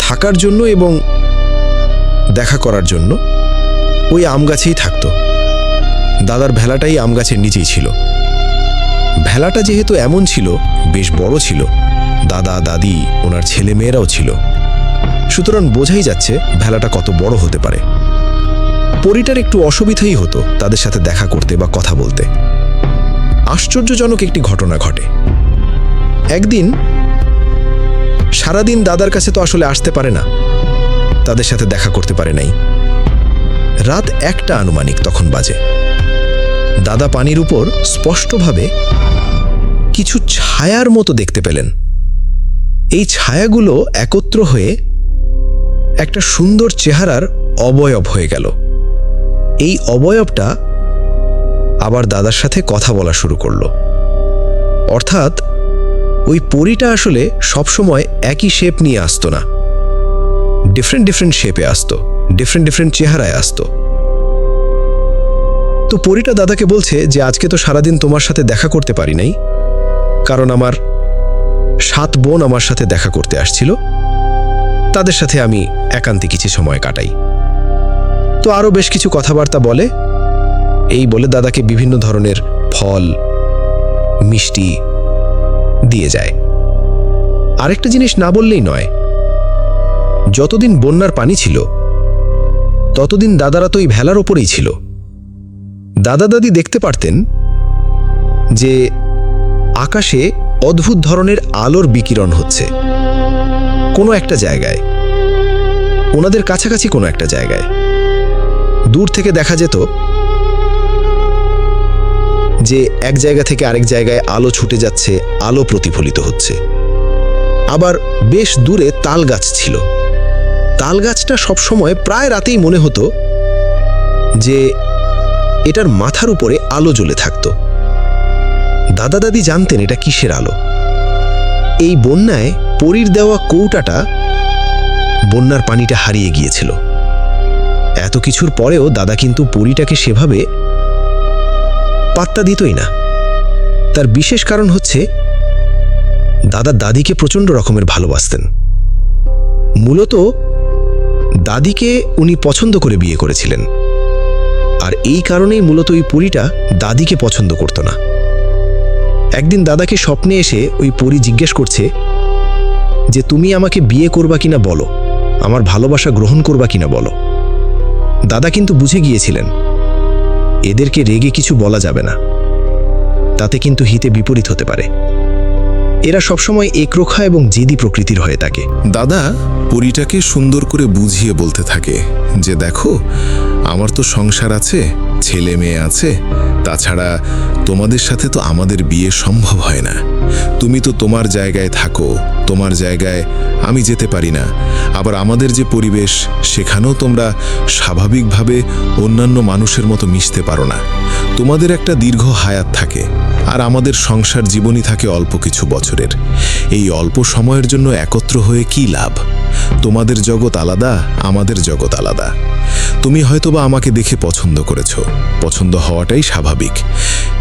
থাকার জন্য এবং দেখা করার জন্য ওই আম গাছেই থাকতো। দাদার ভেলাটাই আম গাছের নিচেই ছিল। ভেলাটা যেহেতু এমন ছিল, বেশ বড় ছিল, দাদা দাদি ওনার ছেলে মেয়েরাও ছিল, সুতরাং বোঝাই যাচ্ছে ভেলাটা কত বড় হতে পারে। পরীটার একটু অসুবিধাই হতো তাদের সাথে দেখা করতে বা কথা বলতে। আশ্চর্যজনক একটি ঘটনা ঘটে। একদিন সারাদিন দাদার কাছে তো আসলে আসতে পারে না, তাদের সাথে দেখা করতে পারে নাই। রাত 1টা আনুমানিক তখন বাজে। দাদা পানির উপর স্পষ্টভাবে কিছু ছায়ার মতো দেখতে পেলেন। এই ছায়াগুলো একত্র হয়ে একটা সুন্দর চেহারার অবয়ব হয়ে গেল। এই অবয়বটা আবার দাদার সাথে কথা বলা শুরু করলো। অর্থাৎ ওই পরীটা আসলে সবসময় একই শেপ নিয়ে আসতো না, ডিফারেন্ট ডিফারেন্ট শেপে আসতো, ডিফারেন্ট ডিফারেন্ট চেহারায় আসতো। তো পরীটা দাদাকে বলছে যে আজকে তো সারাদিন তোমার সাথে দেখা করতে পারি নাই, কারণ আমার 7 বোন আমার সাথে দেখা করতে আসছিল, তাদের সাথে আমি একান্তে কিছু সময় কাটাই। তো আরও বেশ কিছু কথাবার্তা বলে। এই বলে দাদাকে বিভিন্ন ধরনের ফল, মিষ্টি দিয়ে যায়। আরেকটা জিনিস না বললেই নয়, যতদিন বন্যার পানি ছিল ততদিন দাদারা তো এই ভেলার ওপরেই ছিল। দাদা দাদি দেখতে পারতেন যে আকাশে অদ্ভুত ধরনের আলোর বিকিরণ হচ্ছে কোনো একটা জায়গায়, ওনাদের কাছাকাছি কোনো একটা জায়গায়। দূর থেকে দেখা যেত যে এক জায়গা থেকে আরেক জায়গায় আলো ছুটে যাচ্ছে, আলো প্রতিফলিত হচ্ছে। আবার বেশ দূরে তাল গাছ ছিল। তাল গাছটা সবসময় প্রায় রাতেই মনে হতো যে এটার মাথার উপরে আলো জ্বলে থাকত। দাদা দাদি জানতেন এটা কিসের আলো। এই বন্যায় পরীর দেওয়া কৌটাটা বন্যার পানিটা হারিয়ে গিয়েছিল। এত কিছুর পরেও দাদা কিন্তু পরীটাকে সেভাবে পাত্তা দিতই না। তার বিশেষ কারণ হচ্ছে দাদা দাদিকে প্রচণ্ড রকমের ভালোবাসতেন। মূলত দাদিকে উনি পছন্দ করে বিয়ে করেছিলেন, আর এই কারণেই মূলত ওই পরীটা দাদিকে পছন্দ করত না। একদিন দাদাকে স্বপ্নে এসে ওই পরী জিজ্ঞেস করছে যে তুমি আমাকে বিয়ে করবা কিনা বলো, আমার ভালোবাসা গ্রহণ করবা কিনা বলো। দাদা কিন্তু বুঝে গিয়েছিলেন এদেরকে রেগে কিছু বলা যাবে না, তাতে কিন্তু হিতে বিপরীত হতে পারে। এরা সবসময় একরোখা এবং জেদি প্রকৃতির হয়ে থাকে। দাদা পরীটাকে সুন্দর করে বুঝিয়ে বলতে থাকে যে দেখো, আমার তো সংসার আছে, ছেলে মেয়ে আছে, তাছাড়া তোমাদের সাথে তো আমাদের বিয়ে সম্ভব হয় না। তুমি তো তোমার জায়গায় থাকো, তোমার জায়গায় আমি যেতে পারি না। আবার আমাদের যে পরিবেশ, সেখানেও তোমরা স্বাভাবিকভাবে অন্যান্য মানুষের মতো মিশতে পারো না। তোমাদের একটা দীর্ঘ হায়াত থাকে, আর আমাদের সংসার জীবনই থাকে অল্প কিছু বছরের। এই অল্প সময়ের জন্য একত্র হয়ে কী লাভ? তোমাদের জগৎ আলাদা, আমাদের জগৎ আলাদা। তুমি হয়তোবা আমাকে দেখে পছন্দ করেছ, পছন্দ হওয়াটাই স্বাভাবিক,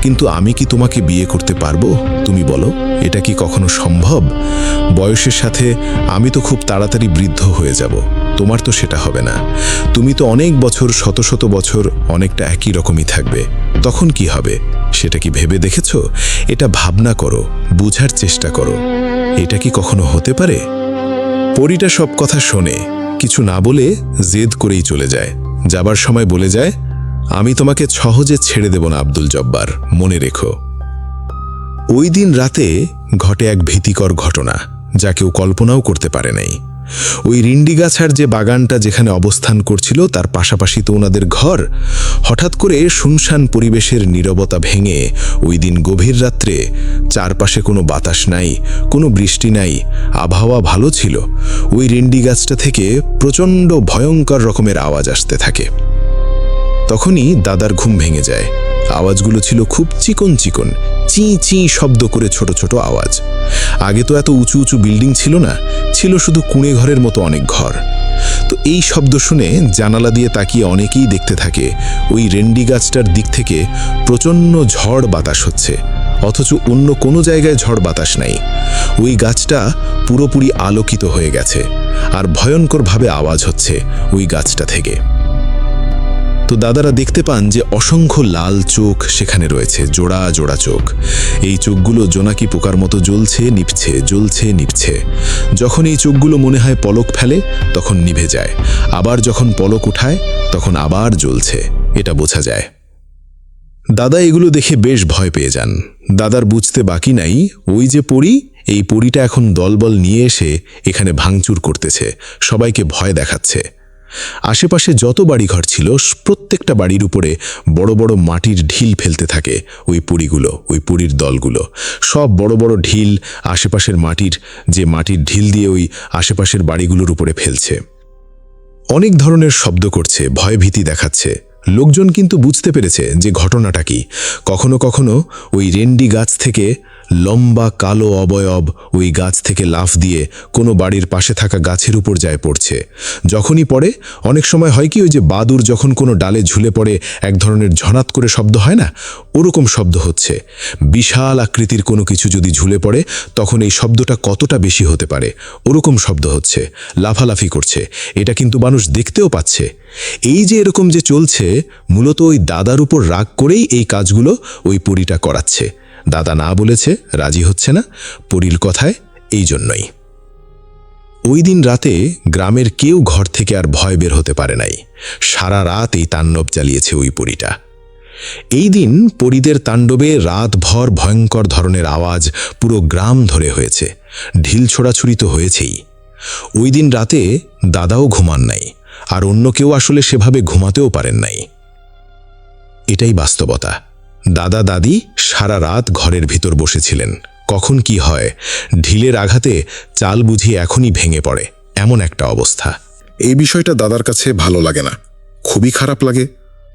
কিন্তু আমি কি তোমাকে বিয়ে করতে পারবো? তুমি বলো, এটা কি কখনো সম্ভব? বয়সের সাথে আমি তো খুব তাড়াতাড়ি বৃদ্ধ হয়ে যাব, তোমার তো সেটা হবে না। তুমি তো অনেক বছর, শত শত বছর অনেকটা একই রকমই থাকবে, তখন কি হবে সেটা কি ভেবে দেখেছ? এটা ভাবনা করো, বুঝার চেষ্টা করো, এটা কি কখনো হতে পারে? পরীটা সব কথা শোনে, কিছু না বলে জেদ করেই চলে যায়। যাবার সময় বলে যায়, আমি তোমাকে সহজে ছেড়ে দেব না আব্দুল জব্বার, মনে রেখো। ওই দিন রাতে ঘটে এক ভীতিকর ঘটনা, যা কেউ কল্পনাও করতে পারে নাই। ওই রিন্ডিগাছার যে বাগানটা যেখানে অবস্থান করছিল, তার পাশাপাশি তো ওনাদের ঘর। হঠাৎ করে শুনশান পরিবেশের নীরবতা ভেঙে ওই দিন গভীর রাত্রে, চারপাশে কোনো বাতাস নাই, কোনো বৃষ্টি নাই, আবহাওয়া ভালো ছিল, ওই রিন্ডিগাছটা থেকে প্রচণ্ড ভয়ঙ্কর রকমের আওয়াজ আসতে থাকে। তখনই দাদার ঘুম ভেঙে যায়। আওয়াজগুলো ছিল খুব চিকন চিকন, চি চি শব্দ করে ছোট ছোট আওয়াজ। আগে তো এত উঁচু উঁচু বিল্ডিং ছিল না, ছিল শুধু কুঁড়ে ঘরের মতো অনেক ঘর। তো এই শব্দ শুনে জানালা দিয়ে তাকিয়ে অনেকেই দেখতে থাকে ওই রেন্ডি গাছটার দিক থেকে প্রচণ্ড ঝড় বাতাস হচ্ছে, অথচ অন্য কোনো জায়গায় ঝড় বাতাস নাই। ওই গাছটা পুরোপুরি আলোকিত হয়ে গেছে, আর ভয়ঙ্করভাবে আওয়াজ হচ্ছে ওই গাছটা থেকে। তো দাদারা দেখতে পান যে অসংখ্য লাল চোখ সেখানে রয়েছে, জোড়া জোড়া চোখ। এই চোখগুলো জোনাকি পোকার মতো জ্বলছে নিভছে, জ্বলছে নিভছে। যখন এই চোখগুলো মনে হয় পলক ফেলে, তখন নিভে যায়, আবার যখন পলক উঠায় তখন আবার জ্বলছে, এটা বোঝা যায়। দাদা এগুলো দেখে বেশ ভয় পেয়ে যান। দাদার বুঝতে বাকি নাই, ওই যে পরী, এই পরীটা এখন দলবল নিয়ে এসে এখানে ভাঙচুর করতেছে, সবাইকে ভয় দেখাচ্ছে। আশেপাশে যত বাড়িঘর ছিল, প্রত্যেকটা বাড়ির উপরে বড় বড় মাটির ঢিল ফেলতে থাকে ওই পরীগুলো, ওই পরীর দলগুলো। সব বড় বড় ঢিল আশেপাশের মাটির ঢিল দিয়ে ওই আশেপাশের বাড়িগুলোর উপরে ফেলছে। অনেক ধরনের শব্দ করছে, ভয় ভীতি দেখাচ্ছে। লোকজন কিন্তু বুঝতে পেরেছে যে ঘটনাটা কি। কখনো কখনো ওই রেন্ডি গাছ থেকে লম্বা কালো অবয়ব ওই গাছ থেকে লাফ দিয়ে কোনো বাড়ির পাশে থাকা গাছের উপর যায় পড়ছে। যখনই পড়ে, অনেক সময় হয় কি, ওই যে বাদুর যখন কোনো ডালে ঝুলে পড়ে এক ধরনের ঝনাত করে শব্দ হয় না, ওরকম শব্দ হচ্ছে। বিশাল আকৃতির কোনো কিছু যদি ঝুলে পড়ে, তখন এই শব্দটা কতটা বেশি হতে পারে, ওরকম শব্দ হচ্ছে, লাফালাফি করছে। এটা কিন্তু মানুষ দেখতেও পাচ্ছে। এই যে এরকম যে চলছে, মূলত ওই দাদার উপর রাগ করেই এই কাজগুলো ওই পরীটা করাচ্ছে। দাদা না বলেছে, রাজি হচ্ছে না, পরীর কথায়, এই জন্যই। ওই দিন রাতে গ্রামের কেউ ঘর থেকে আর ভয় বের হতে পারে নাই। সারা রাত এই তাণ্ডব চালিয়েছে ওই পরীটা। এই দিন পরীদের তাণ্ডবে রাতভর ভয়ঙ্কর ধরনের আওয়াজ পুরো গ্রাম ধরে হয়েছে। ঢিল ছোড়াছুড়ি তো হয়েছেই। ওই দিন রাতে দাদাও ঘুমান নাই, আর অন্য কেউ আসলে সেভাবে ঘুমাতেও পারেন নাই। এটাই বাস্তবতা। দাদা দাদি সারা রাত ঘরের ভিতর বসেছিলেন। কখন কি হয়, ঢিলের আঘাতে চাল বুঝি এখনই ভেঙে পড়ে, এমন একটা অবস্থা। এই বিষয়টা দাদার কাছে ভালো লাগে না, খুবই খারাপ লাগে।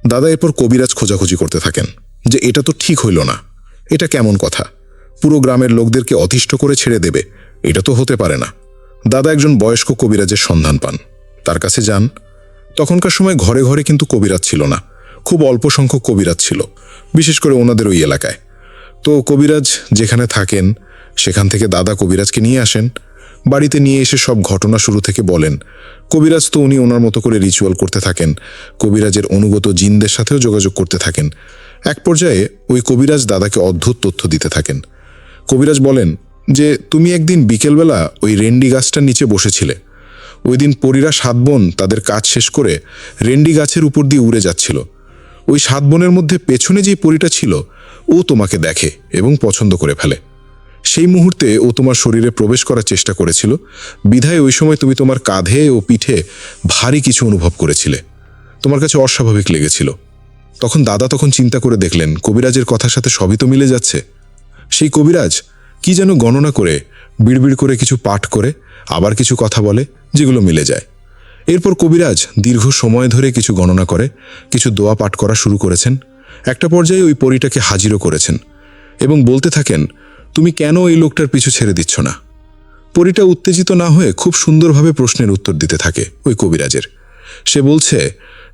দাদা এরপর কবিরাজ খোঁজাখুঁজি করতে থাকেন যে এটা তো ঠিক হইল না, এটা কেমন কথা, পুরো গ্রামের লোকদেরকে অতিষ্ঠ করে ছেড়ে দেবে, এটা তো হতে পারে না। দাদা একজন বয়স্ক কবিরাজের সন্ধান পান, তার কাছে যান। তখনকার সময় ঘরে ঘরে কিন্তু কবিরাজ ছিল না, খুব অল্প সংখ্যক কবিরাজ ছিল, বিশেষ করে ওনাদের ওই এলাকায়। তো কবিরাজ যেখানে থাকেন সেখান থেকে দাদা কবিরাজকে নিয়ে আসেন। বাড়িতে নিয়ে এসে সব ঘটনা শুরু থেকে বলেন। কবিরাজ তো উনি ওনার মতো করে রিচুয়াল করতে থাকেন, কবিরাজের অনুগত জিনদের সাথেও যোগাযোগ করতে থাকেন। এক পর্যায়ে ওই কবিরাজ দাদাকে অদ্ভুত তথ্য দিতে থাকেন। কবিরাজ বলেন যে তুমি একদিন বিকেলবেলা ওই রেন্ডি গাছটার নিচে বসেছিলে। ওই দিন পরীরা 7 বোন তাদের কাজ শেষ করে রেন্ডি গাছের উপর দিয়ে উড়ে যাচ্ছিল। ওই 7 বোনের মধ্যে পেছনে যে পরীটা ছিল ও তোমাকে দেখে এবং পছন্দ করে ফেলে। সেই মুহূর্তে ও তোমার শরীরে প্রবেশ করার চেষ্টা করেছিল, বিধায় ওই সময় তুমি তোমার কাঁধে ও পিঠে ভারী কিছু অনুভব করেছিলে। তোমার কাছে অস্বাভাবিক লেগেছিল। তখন দাদা চিন্তা করে দেখলেন কবিরাজের কথার সাথে সবই তো মিলে যাচ্ছে। সেই কবিরাজ কি যেন গণনা করে বিড়বিড় করে কিছু পাঠ করে আবার কিছু কথা বলে যেগুলো মিলে যায়। এরপর কবিরাজ দীর্ঘ সময় ধরে কিছু গণনা করে কিছু দোয়া পাঠ করা শুরু করেছেন। একটা পর্যায়ে ওই পরীটাকে হাজিরও করেছেন এবং বলতে থাকেন, তুমি কেন এই লোকটার পিছু ছেড়ে দিচ্ছ না? পরীটা উত্তেজিত না হয়ে খুব সুন্দরভাবে প্রশ্নের উত্তর দিতে থাকে ওই কবিরাজের। সে বলছে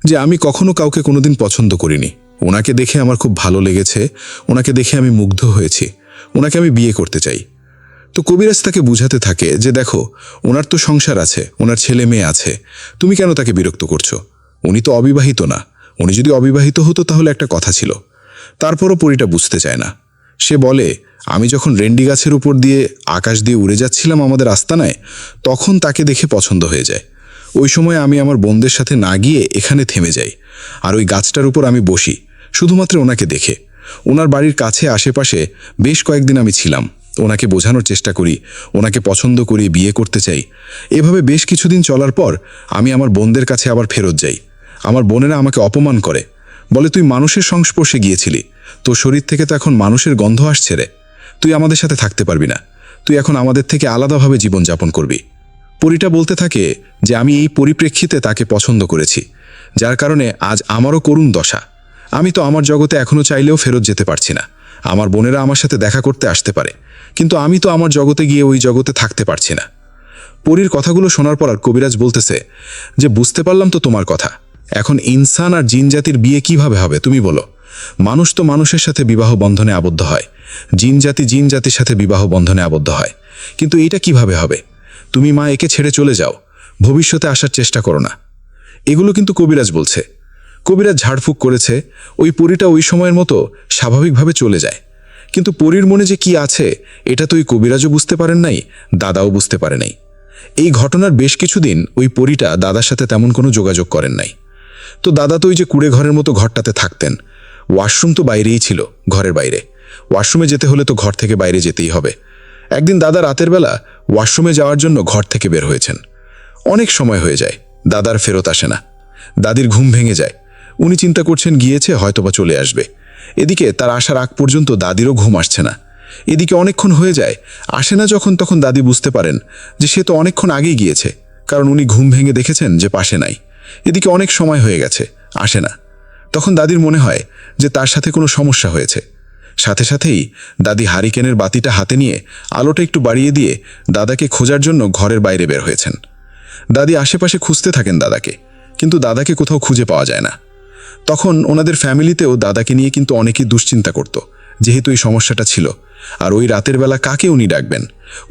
যে আমি কখনো কাউকে কোনোদিন পছন্দ করিনি, ওনাকে দেখে আমার খুব ভালো লেগেছে, ওনাকে দেখে আমি মুগ্ধ হয়েছি, ওনাকে আমি বিয়ে করতে চাই। তো কবিরাজ তাকে বুঝাতে থাকে যে দেখো, ওনার তো সংসার আছে, ওনার ছেলে মেয়ে আছে, তুমি কেন তাকে বিরক্ত করছো? উনি তো অবিবাহিত না, উনি যদি অবিবাহিত হতো তাহলে একটা কথা ছিল। তারপরও পরীটা বুঝতে চায় না। সে বলে, আমি যখন রেন্ডি গাছের উপর দিয়ে আকাশ দিয়ে উড়ে যাচ্ছিলাম আমাদের আস্তানায়, তখন তাকে দেখে পছন্দ হয়ে যায়। ওই সময় আমি আমার বোনদের সাথে না গিয়ে এখানে থেমে যাই, আর ওই গাছটার উপর আমি বসি শুধুমাত্র ওনাকে দেখে। ওনার বাড়ির কাছে আশেপাশে বেশ কয়েকদিন আমি ছিলাম, ওনাকে বোঝানোর চেষ্টা করি, ওনাকে পছন্দ করি, বিয়ে করতে চাই। এভাবে বেশ কিছুদিন চলার পর আমি আমার বোনদের কাছে আবার ফেরত যাই। আমার বোনেরা আমাকে অপমান করে, বলে তুই মানুষের সংস্পর্শে গিয়েছিলি, তোর শরীর থেকে তো এখন মানুষের গন্ধ আসছে রে, তুই আমাদের সাথে থাকতে পারবি না, তুই এখন আমাদের থেকে আলাদাভাবে জীবনযাপন করবি। পরীটা বলতে থাকে যে আমি এই পরিপ্রেক্ষিতে তাকে পছন্দ করেছি, যার কারণে আজ আমারও করুণ দশা। আমি তো আমার জগতে এখনও চাইলেও ফেরত যেতে পারছি না। আমার বোনেরা আমার সাথে দেখা করতে আসতে পারে, কিন্তু আমি তো আমার জগতে গিয়ে ওই জগতে থাকতে পারছি না। পরীর কথাগুলো শোনার পর আর কবিরাজ বলতেছে যে বুঝতে পারলাম তো তোমার কথা, এখন ইনসান আর জিন জাতির বিয়ে কিভাবে হবে তুমি বলো? মানুষ তো মানুষের সাথে বিবাহ বন্ধনে আবদ্ধ হয়, জিন জাতির সাথে বিবাহ বন্ধনে আবদ্ধ হয়, কিন্তু এটা কিভাবে হবে? তুমি মা একে ছেড়ে চলে যাও, ভবিষ্যতে আসার চেষ্টা করো না। এগুলো কিন্তু কবিরাজ বলছে। কবিরাজ ঝাড়ফুঁক করেছে, ওই পরীটা ওই সময়ের মতো স্বাভাবিকভাবে চলে যায়। কিন্তু পরীর মনে যে কি আছে এটা তো ওই কবিরাজও বুঝতে পারেন নাই, দাদাও বুঝতে পারে নাই। এই ঘটনার বেশ কিছুদিন ওই পরীটা দাদার সাথে তেমন কোনো যোগাযোগ করেন নাই। তো দাদা তো ওই যে কুড়ে ঘরের মতো ঘরটাতে থাকতেন, ওয়াশরুম তো বাইরেই ছিল, ঘরের বাইরে। ওয়াশরুমে যেতে হলে তো ঘর থেকে বাইরে যেতেই হবে। একদিন দাদা রাতের বেলা ওয়াশরুমে যাওয়ার জন্য ঘর থেকে বের হয়েছেন। অনেক সময় হয়ে যায়, দাদার ফেরত আসে না। দাদির ঘুম ভেঙে যায়, উনি চিন্তা করছেন গিয়েছে, হয়তোবা চলে আসবে। এদিকে তার আসার আগ পর্যন্ত দাদিরও ঘুম আসছে না। এদিকে অনেকক্ষণ হয়ে যায়, আসে না যখন, তখন দাদি বুঝতে পারেন যে সে তো অনেকক্ষণ আগেই গিয়েছে, কারণ উনি ঘুম ভেঙে দেখেছেন যে পাশে নাই। এদিকে অনেক সময় হয়ে গেছে, আসে না। তখন দাদির মনে হয় যে তার সাথে কোনো সমস্যা হয়েছে। সাথে সাথেই দাদি হারিকেনের বাতিটা হাতে নিয়ে আলোটা একটু বাড়িয়ে দিয়ে দাদাকে খোঁজার জন্য ঘরের বাইরে বের হয়েছেন। দাদি আশেপাশে খুঁজতে থাকেন দাদাকে, কিন্তু দাদাকে কোথাও খুঁজে পাওয়া যায় না। তখন ওনাদের ফ্যামিলিতেও দাদাকে নিয়ে কিন্তু অনেকেই দুশ্চিন্তা করত, যেহেতু এই সমস্যাটা ছিল। আর ওই রাতের বেলা কাকে উনি ডাকবেন?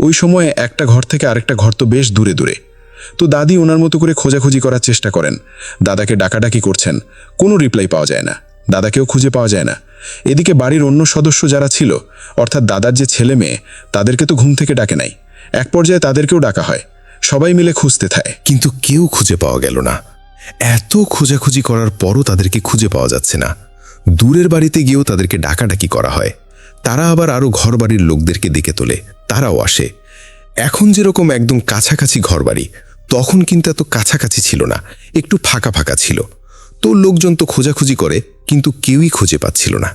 ওই সময়ে একটা ঘর থেকে আরেকটা ঘর তো বেশ দূরে দূরে। তো দাদি ওনার মতো করে খোঁজাখুঁজি করার চেষ্টা করেন, দাদাকে ডাকাডাকি করছেন, কোনো রিপ্লাই পাওয়া যায় না, দাদাকেও খুঁজে পাওয়া যায় না। এদিকে বাড়ির অন্য সদস্য যারা ছিল, অর্থাৎ দাদার যে ছেলে মেয়ে, তাদেরকে তো ঘুম থেকে ডাকে নাই। এক পর্যায়ে তাদেরকেও ডাকা হয়, সবাই মিলে খুঁজতে থাকে, কিন্তু কেউ খুঁজে পাওয়া গেল না। এত খোঁজাখুঁজি করার পরও তাদেরকে খুঁজে পাওয়া যাচ্ছে না। দূরের বাড়িতে গিয়েও তাদেরকে ডাকাডাকি করা হয়, তারা আবার আরও ঘরবাড়ির লোকদেরকে ডেকে তোলে, তারাও আসে। এখন যেরকম একদম কাছাকাছি ঘরবাড়ি, তখন কিন্তু এত কাছাকাছি ছিল না, একটু ফাঁকা ফাঁকা ছিল। তো লোকজন তো খোঁজাখুঁজি করে, কিন্তু কেউই খুঁজে পাচ্ছিল না।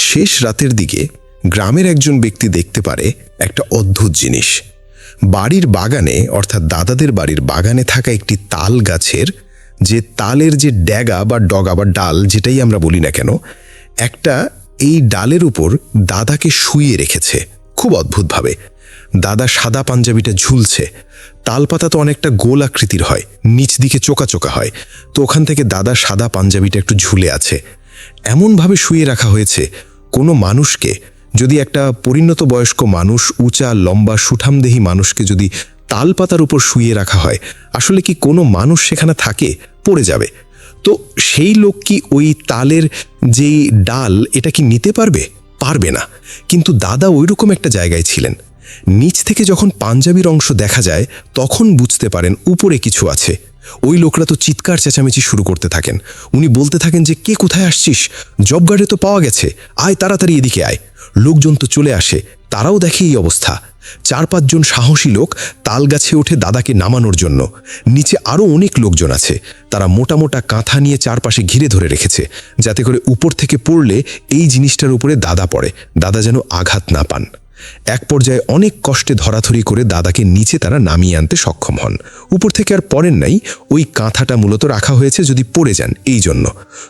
শেষ রাতের দিকে গ্রামের একজন ব্যক্তি দেখতে পারে একটা অদ্ভুত জিনিস। বাড়ির বাগানে, অর্থাৎ দাদাদের বাড়ির বাগানে থাকা একটি তাল গাছের যে তালের যে ড্যাগা বা ডগা বা ডাল, যেটাই আমরা বলি না কেন, একটা এই ডালের উপর দাদাকে শুইয়ে রেখেছে খুব অদ্ভুতভাবে। দাদা সাদা পাঞ্জাবিটা ঝুলছে, তালপাতা তো অনেকটা গোল আকৃতির হয়, নিচ দিকে চোকা চোকা হয়, তো ওখান থেকে দাদা সাদা পাঞ্জাবিটা একটু ঝুলে আছে। এমনভাবে শুয়ে রাখা হয়েছে, কোনো মানুষকে যদি, একটা পরিণত বয়স্ক মানুষ, উঁচা লম্বা সুঠামদেহী মানুষকে যদি তাল পাতার উপর শুইয়ে রাখা হয়, আসলে কি কোনো মানুষ সেখানে থাকে? পড়ে যাবে। তো সেই লোক কি ওই তালের যেই ডাল এটা কি নিতে পারবে? পারবে না। কিন্তু দাদা ওইরকম একটা জায়গায় ছিলেন। নিচ থেকে যখন পাঞ্জাবির অংশ দেখা যায় তখন বুঝতে পারেন উপরে কিছু আছে। ওই লোকরা তো চিৎকার চেঁচামেচি শুরু করতে থাকেন। উনি বলতে থাকেন যে, কে কোথায় আসছিস? জব গার্ডে তো পাওয়া গেছে, আয় তাড়াতাড়ি এদিকে আয়। লোকজন তো চলে আসে, তারাও দেখে এই অবস্থা। 4-5 জন সাহসী লোক তাল গাছে ওঠে দাদাকে নামানোর জন্য। নিচে আরও অনেক লোকজন আছে, তারা মোটা মোটা কাঁথা নিয়ে চারপাশে ঘিরে ধরে রেখেছে, যাতে করে উপর থেকে পড়লে এই জিনিসটার উপরে দাদা পড়ে, দাদা যেন আঘাত না পান। এক পর্যায়ে অনেক কষ্টে ধরাধরি করে দাদাকে নিচে তারা নামিয়ে আনতে সক্ষম হন। উপর থেকে আর পড়েন নাই, ওই কাঁথাটা মূলত রাখা হয়েছে যদি পড়ে যান এই জন্য।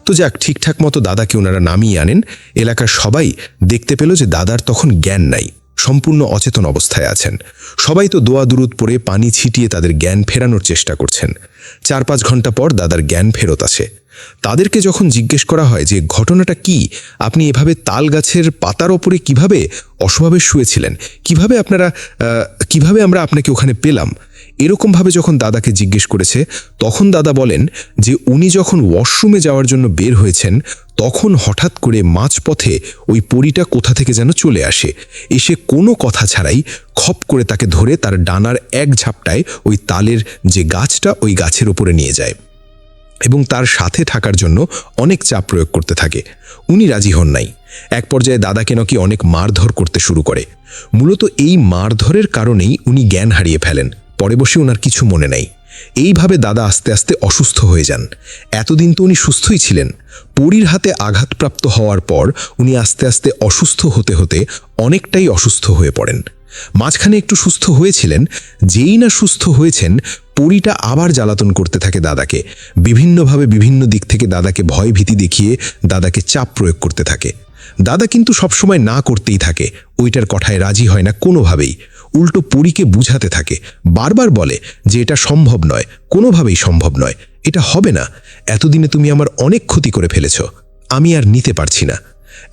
তো যাক, ঠিকঠাক মতো দাদাকে ওনারা নামিয়ে আনেন। এলাকার সবাই দেখতে পেল যে দাদার তখন জ্ঞান নাই, সম্পূর্ণ অচেতন অবস্থায় আছেন। সবাই তো দোয়া দুরুদ পড়ে পানি ছিটিয়ে তাদের জ্ঞান ফেরানোর চেষ্টা করছেন। 4-5 ঘন্টা পর দাদার জ্ঞান ফেরত আসে। তাদেরকে যখন জিজ্ঞেস করা হয় যে ঘটনাটা কি, আপনি এভাবে তাল গাছের পাতার ওপরে কিভাবে অস্বভাবে শুয়েছিলেন, কিভাবে আমরা আপনাকে ওখানে পেলাম, এরকমভাবে যখন দাদাকে জিজ্ঞেস করেছে, তখন দাদা বলেন যে উনি যখন ওয়াশরুমে যাওয়ার জন্য বের হয়েছেন তখন হঠাৎ করে মাঝপথে ওই পরীটা কোথা থেকে যেন চলে আসে, এসে কোনো কথা ছাড়াই খপ করে তাকে ধরে তার ডানার এক ঝাপটায় ওই তালের যে গাছটা ওই গাছের ওপরে নিয়ে যায় এবং তার সাথে থাকার জন্য অনেক চাপ প্রয়োগ করতে থাকে। উনি রাজি হন নাই। এক পর্যায়ে দাদাকে নাকি অনেক মারধর করতে শুরু করে। মূলত এই মারধরের কারণেই উনি জ্ঞান হারিয়ে ফেলেন। পরে বসে ওনার কিছু মনে নাই। এইভাবে দাদা আস্তে আস্তে অসুস্থ হয়ে যান। এতদিন তো উনি সুস্থই ছিলেন। পরীর হাতে আঘাতপ্রাপ্ত হওয়ার পর উনি আস্তে আস্তে অসুস্থ হতে হতে অনেকটাই অসুস্থ হয়ে পড়েন। মাঝখানে একটু সুস্থ হয়েছিলেন, যেই না সুস্থ হয়েছেন পরীটা আবার জ্বালাতন করতে থাকে দাদাকে। বিভিন্নভাবে বিভিন্ন দিক থেকে দাদাকে ভয় ভীতি দেখিয়ে দাদাকে চাপ প্রয়োগ করতে থাকে। দাদা কিন্তু সবসময় না করতেই থাকে, ওইটার কথায় রাজি হয় না কোনোভাবেই। উল্টো পরীকে বুঝাতে থাকে, বারবার বলে যে এটা সম্ভব নয়, কোনোভাবেই সম্ভব নয়, এটা হবে না। এতদিনে তুমি আমার অনেক ক্ষতি করে ফেলেছ, আমি আর নিতে পারছি না।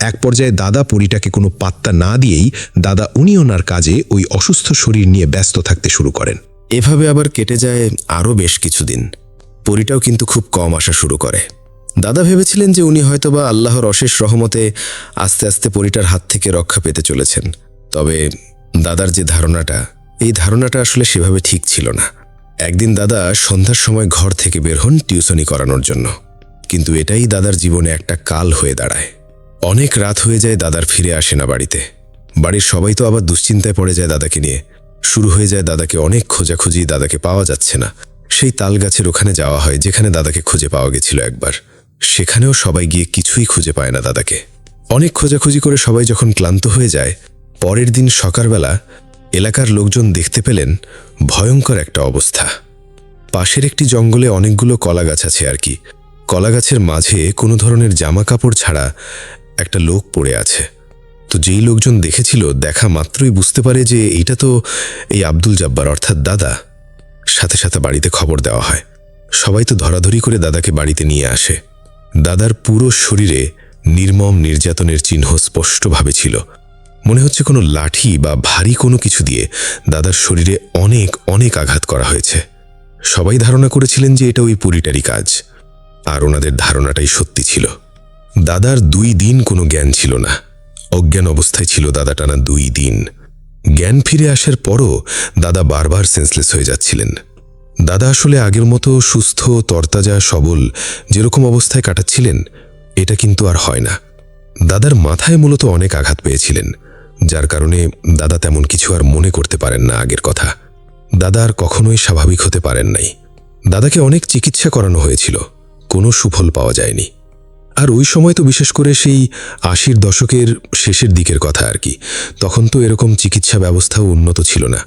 এক পর্যায়ে দাদা পরীটাকে কোনো পাত্তা না দিয়েই দাদা উনি ওনার কাজে ওই অসুস্থ শরীর নিয়ে ব্যস্ত থাকতে শুরু করেন। এভাবে আবার কেটে যায় আরও বেশ কিছুদিন। পরীটাও কিন্তু খুব কম আসা শুরু করে। দাদা ভেবেছিলেন যে উনি হয়তোবা আল্লাহর অশেষ রহমতে আস্তে আস্তে পরীটার হাত থেকে রক্ষা পেতে চলেছেন। তবে দাদার যে ধারণাটা, এই ধারণাটা আসলে সেভাবে ঠিক ছিল না। একদিন দাদা সন্ধ্যার সময় ঘর থেকে বের হন টিউশনি করানোর জন্য, কিন্তু এটাই দাদার জীবনে একটা কাল হয়ে দাঁড়ায়। অনেক রাত হয়ে যায়, দাদার ফিরে আসে না বাড়িতে। বাড়ির সবাই তো আবার দুশ্চিন্তায় পড়ে যায় দাদাকে নিয়ে। শুরু হয়ে যায় দাদাকে অনেক খোঁজাখুঁজি, দাদাকে পাওয়া যাচ্ছে না। সেই তাল গাছের ওখানে যাওয়া হয় যেখানে দাদাকে খুঁজে পাওয়া গেছিল একবার। সেখানেও সবাই গিয়ে কিছুই খুঁজে পায় না দাদাকে। অনেক খোঁজাখুঁজি করে সবাই যখন ক্লান্ত হয়ে যায়, পরের দিন সকালবেলা এলাকার লোকজন দেখতে পেলেন ভয়ঙ্কর একটা অবস্থা। পাশের একটি জঙ্গলে অনেকগুলো কলা গাছ আছে আর কি। কলা গাছের মাঝে কোনো ধরনের জামা কাপড় ছাড়া একটা লোক পড়ে আছে। তো যেই লোকজন দেখেছিল, দেখা মাত্রই বুঝতে পারে যে এইটা তো এই আব্দুল জব্বার অর্থাৎ দাদা। সাথে সাথে বাড়িতে খবর দেওয়া হয়। সবাই তো ধরাধরি করে দাদাকে বাড়িতে নিয়ে আসে। দাদার পুরো শরীরে নির্মম নির্যাতনের চিহ্ন স্পষ্টভাবে ছিল। মনে হচ্ছে কোনো লাঠি বা ভারী কোনো কিছু দিয়ে দাদার শরীরে অনেক অনেক আঘাত করা হয়েছে। সবাই ধারণা করেছিলেন যে এটা ওই পরীটারই কাজ, আর ওনাদের ধারণাটাই সত্যি ছিল। দাদার 2 দিন কোনো জ্ঞান ছিল না। অজ্ঞান অবস্থায় ছিল দাদা টানা 2 দিন। জ্ঞান ফিরে আসার পরও দাদা বারবার সেন্সলেস হয়ে যাচ্ছিলেন। দাদা আসলে আগের মতো সুস্থ, তরতাজা, সবল যেরকম অবস্থায় কাটাচ্ছিলেন, এটা কিন্তু আর হয় না। দাদার মাথায় মূলত অনেক আঘাত পেয়েছিলেন, যার কারণে দাদা তেমন কিছু আর মনে করতে পারেন না আগের কথা। দাদা আর কখনোই স্বাভাবিক হতে পারেন নাই। দাদাকে অনেক চিকিৎসা করানো হয়েছিল, কোনো সুফল পাওয়া যায়নি। আর ওই সময় তো বিশেষ করে সেই 80-র দশকের শেষের দিকের কথা আর কি। তখন তো এরকম চিকিৎসা ব্যবস্থাও উন্নত ছিল না।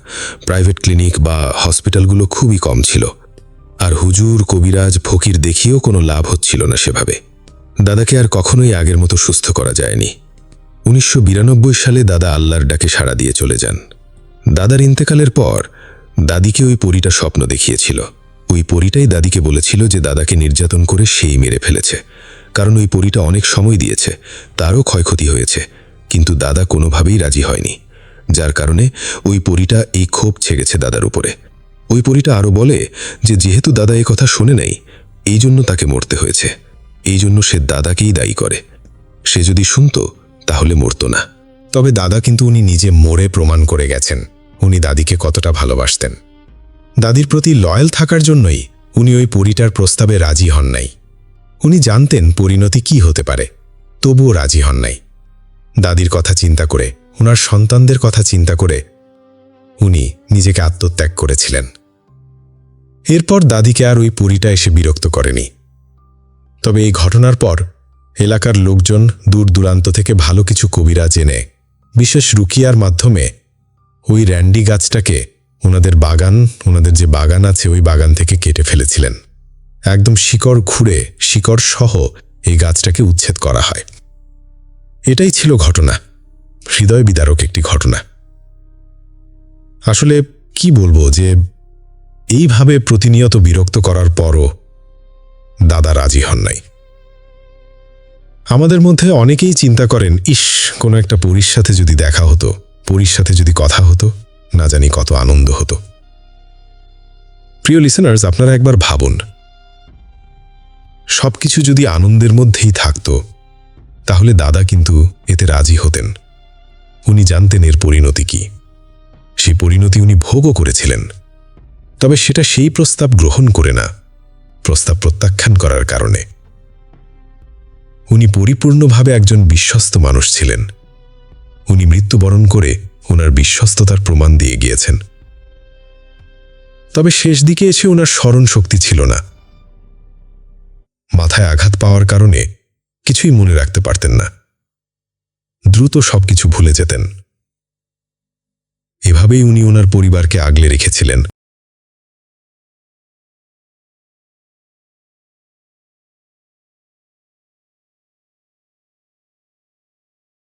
প্রাইভেট ক্লিনিক বা হসপিটালগুলো খুবই কম ছিল। আর হুজুর, কবিরাজ, ফকির দেখিয়েও কোনো লাভ হচ্ছিল না সেভাবে। দাদাকে আর কখনোই আগের মতো সুস্থ করা যায়নি। 1992 সালে দাদা আল্লাহর ডাকে সাড়া দিয়ে চলে যান। দাদার ইন্তেকালের পর দাদিকে ওই পরীটা স্বপ্ন দেখিয়েছিল। ওই পরীটাই দাদিকে বলেছিল যে দাদাকে নির্যাতন করে সেই মেরে ফেলেছে, কারণ ওই পরীটা অনেক সময় দিয়েছে, তারও ক্ষয়ক্ষতি হয়েছে, কিন্তু দাদা কোনোভাবেই রাজি হয়নি। যার কারণে ওই পরীটা এই ক্ষোভ ছেড়েছে দাদার উপরে। ওই পরীটা আরও বলে যে যেহেতু দাদা এ কথা শোনে নাই, এই জন্য তাকে মরতে হয়েছে। এই জন্য সে দাদাকেই দায়ী করে। সে যদি শুনত তাহলে মরত না। তবে দাদা কিন্তু উনি নিজে মরে প্রমাণ করে গেছেন উনি দাদিকে কতটা ভালোবাসতেন। দাদির প্রতি লয়াল থাকার জন্যই উনি ওই পরীটার প্রস্তাবে রাজি হন নাই। উনি জানতেন পরিণতি কি হতে পারে, তবুও রাজি হন নাই। দাদির কথা চিন্তা করে, ওনার সন্তানদের কথা চিন্তা করে উনি নিজেকে আত্মত্যাগ করেছিলেন। এরপর দাদিকে আর ওই পরীটা এসে বিরক্ত করেনি। তবে এই ঘটনার পর এলাকার লোকজন দূর দূরান্ত থেকে ভালো কিছু কবিরাজ এনে বিশেষ রুকিয়ার মাধ্যমে ওই র্যান্ডি গাছটাকে ওনাদের যে বাগান আছে ওই বাগান থেকে কেটে ফেলেছিলেন। একদম শিকড় খুঁড়ে, শিকড় সহ এই গাছটাকে উচ্ছেদ করা হয়। এটাই ছিল ঘটনা, হৃদয় বিদারক একটি ঘটনা। আসলে কি বলবো যে এইভাবে প্রতিনিয়ত বিরক্ত করার পরও দাদা রাজি হন নাই। আমাদের মধ্যে অনেকেই চিন্তা করেন, ইস, কোনো একটা পরীর সাথে যদি দেখা হতো, পরীর সাথে যদি কথা হতো, না জানি কত আনন্দ হতো। প্রিয় লিসেনার্স, আপনারা একবার ভাবুন, সবকিছু যদি আনন্দের মধ্যেই থাকতো তাহলে দাদা কিন্তু এতে রাজি হতেন। উনি জানতেন এর পরিণতি কি, সেই পরিণতি উনি ভোগও করেছিলেন। তবে সেটা সেই প্রস্তাব গ্রহণ করে না, প্রস্তাব প্রত্যাখ্যান করার কারণে। উনি পরিপূর্ণভাবে একজন বিশ্বস্ত মানুষ ছিলেন। উনি মৃত্যুবরণ করে ওনার বিশ্বস্ততার প্রমাণ দিয়ে গিয়েছেন। তবে শেষ দিকে এসে ওনার স্মরণ শক্তি ছিল না। মাথায় আঘাত পাওয়ার কারণে কিছুই মনে রাখতে পারতেন না, দ্রুত সবকিছু ভুলে যেতেন। এভাবেই উনি ওনার পরিবারকে আগলে রেখেছিলেন।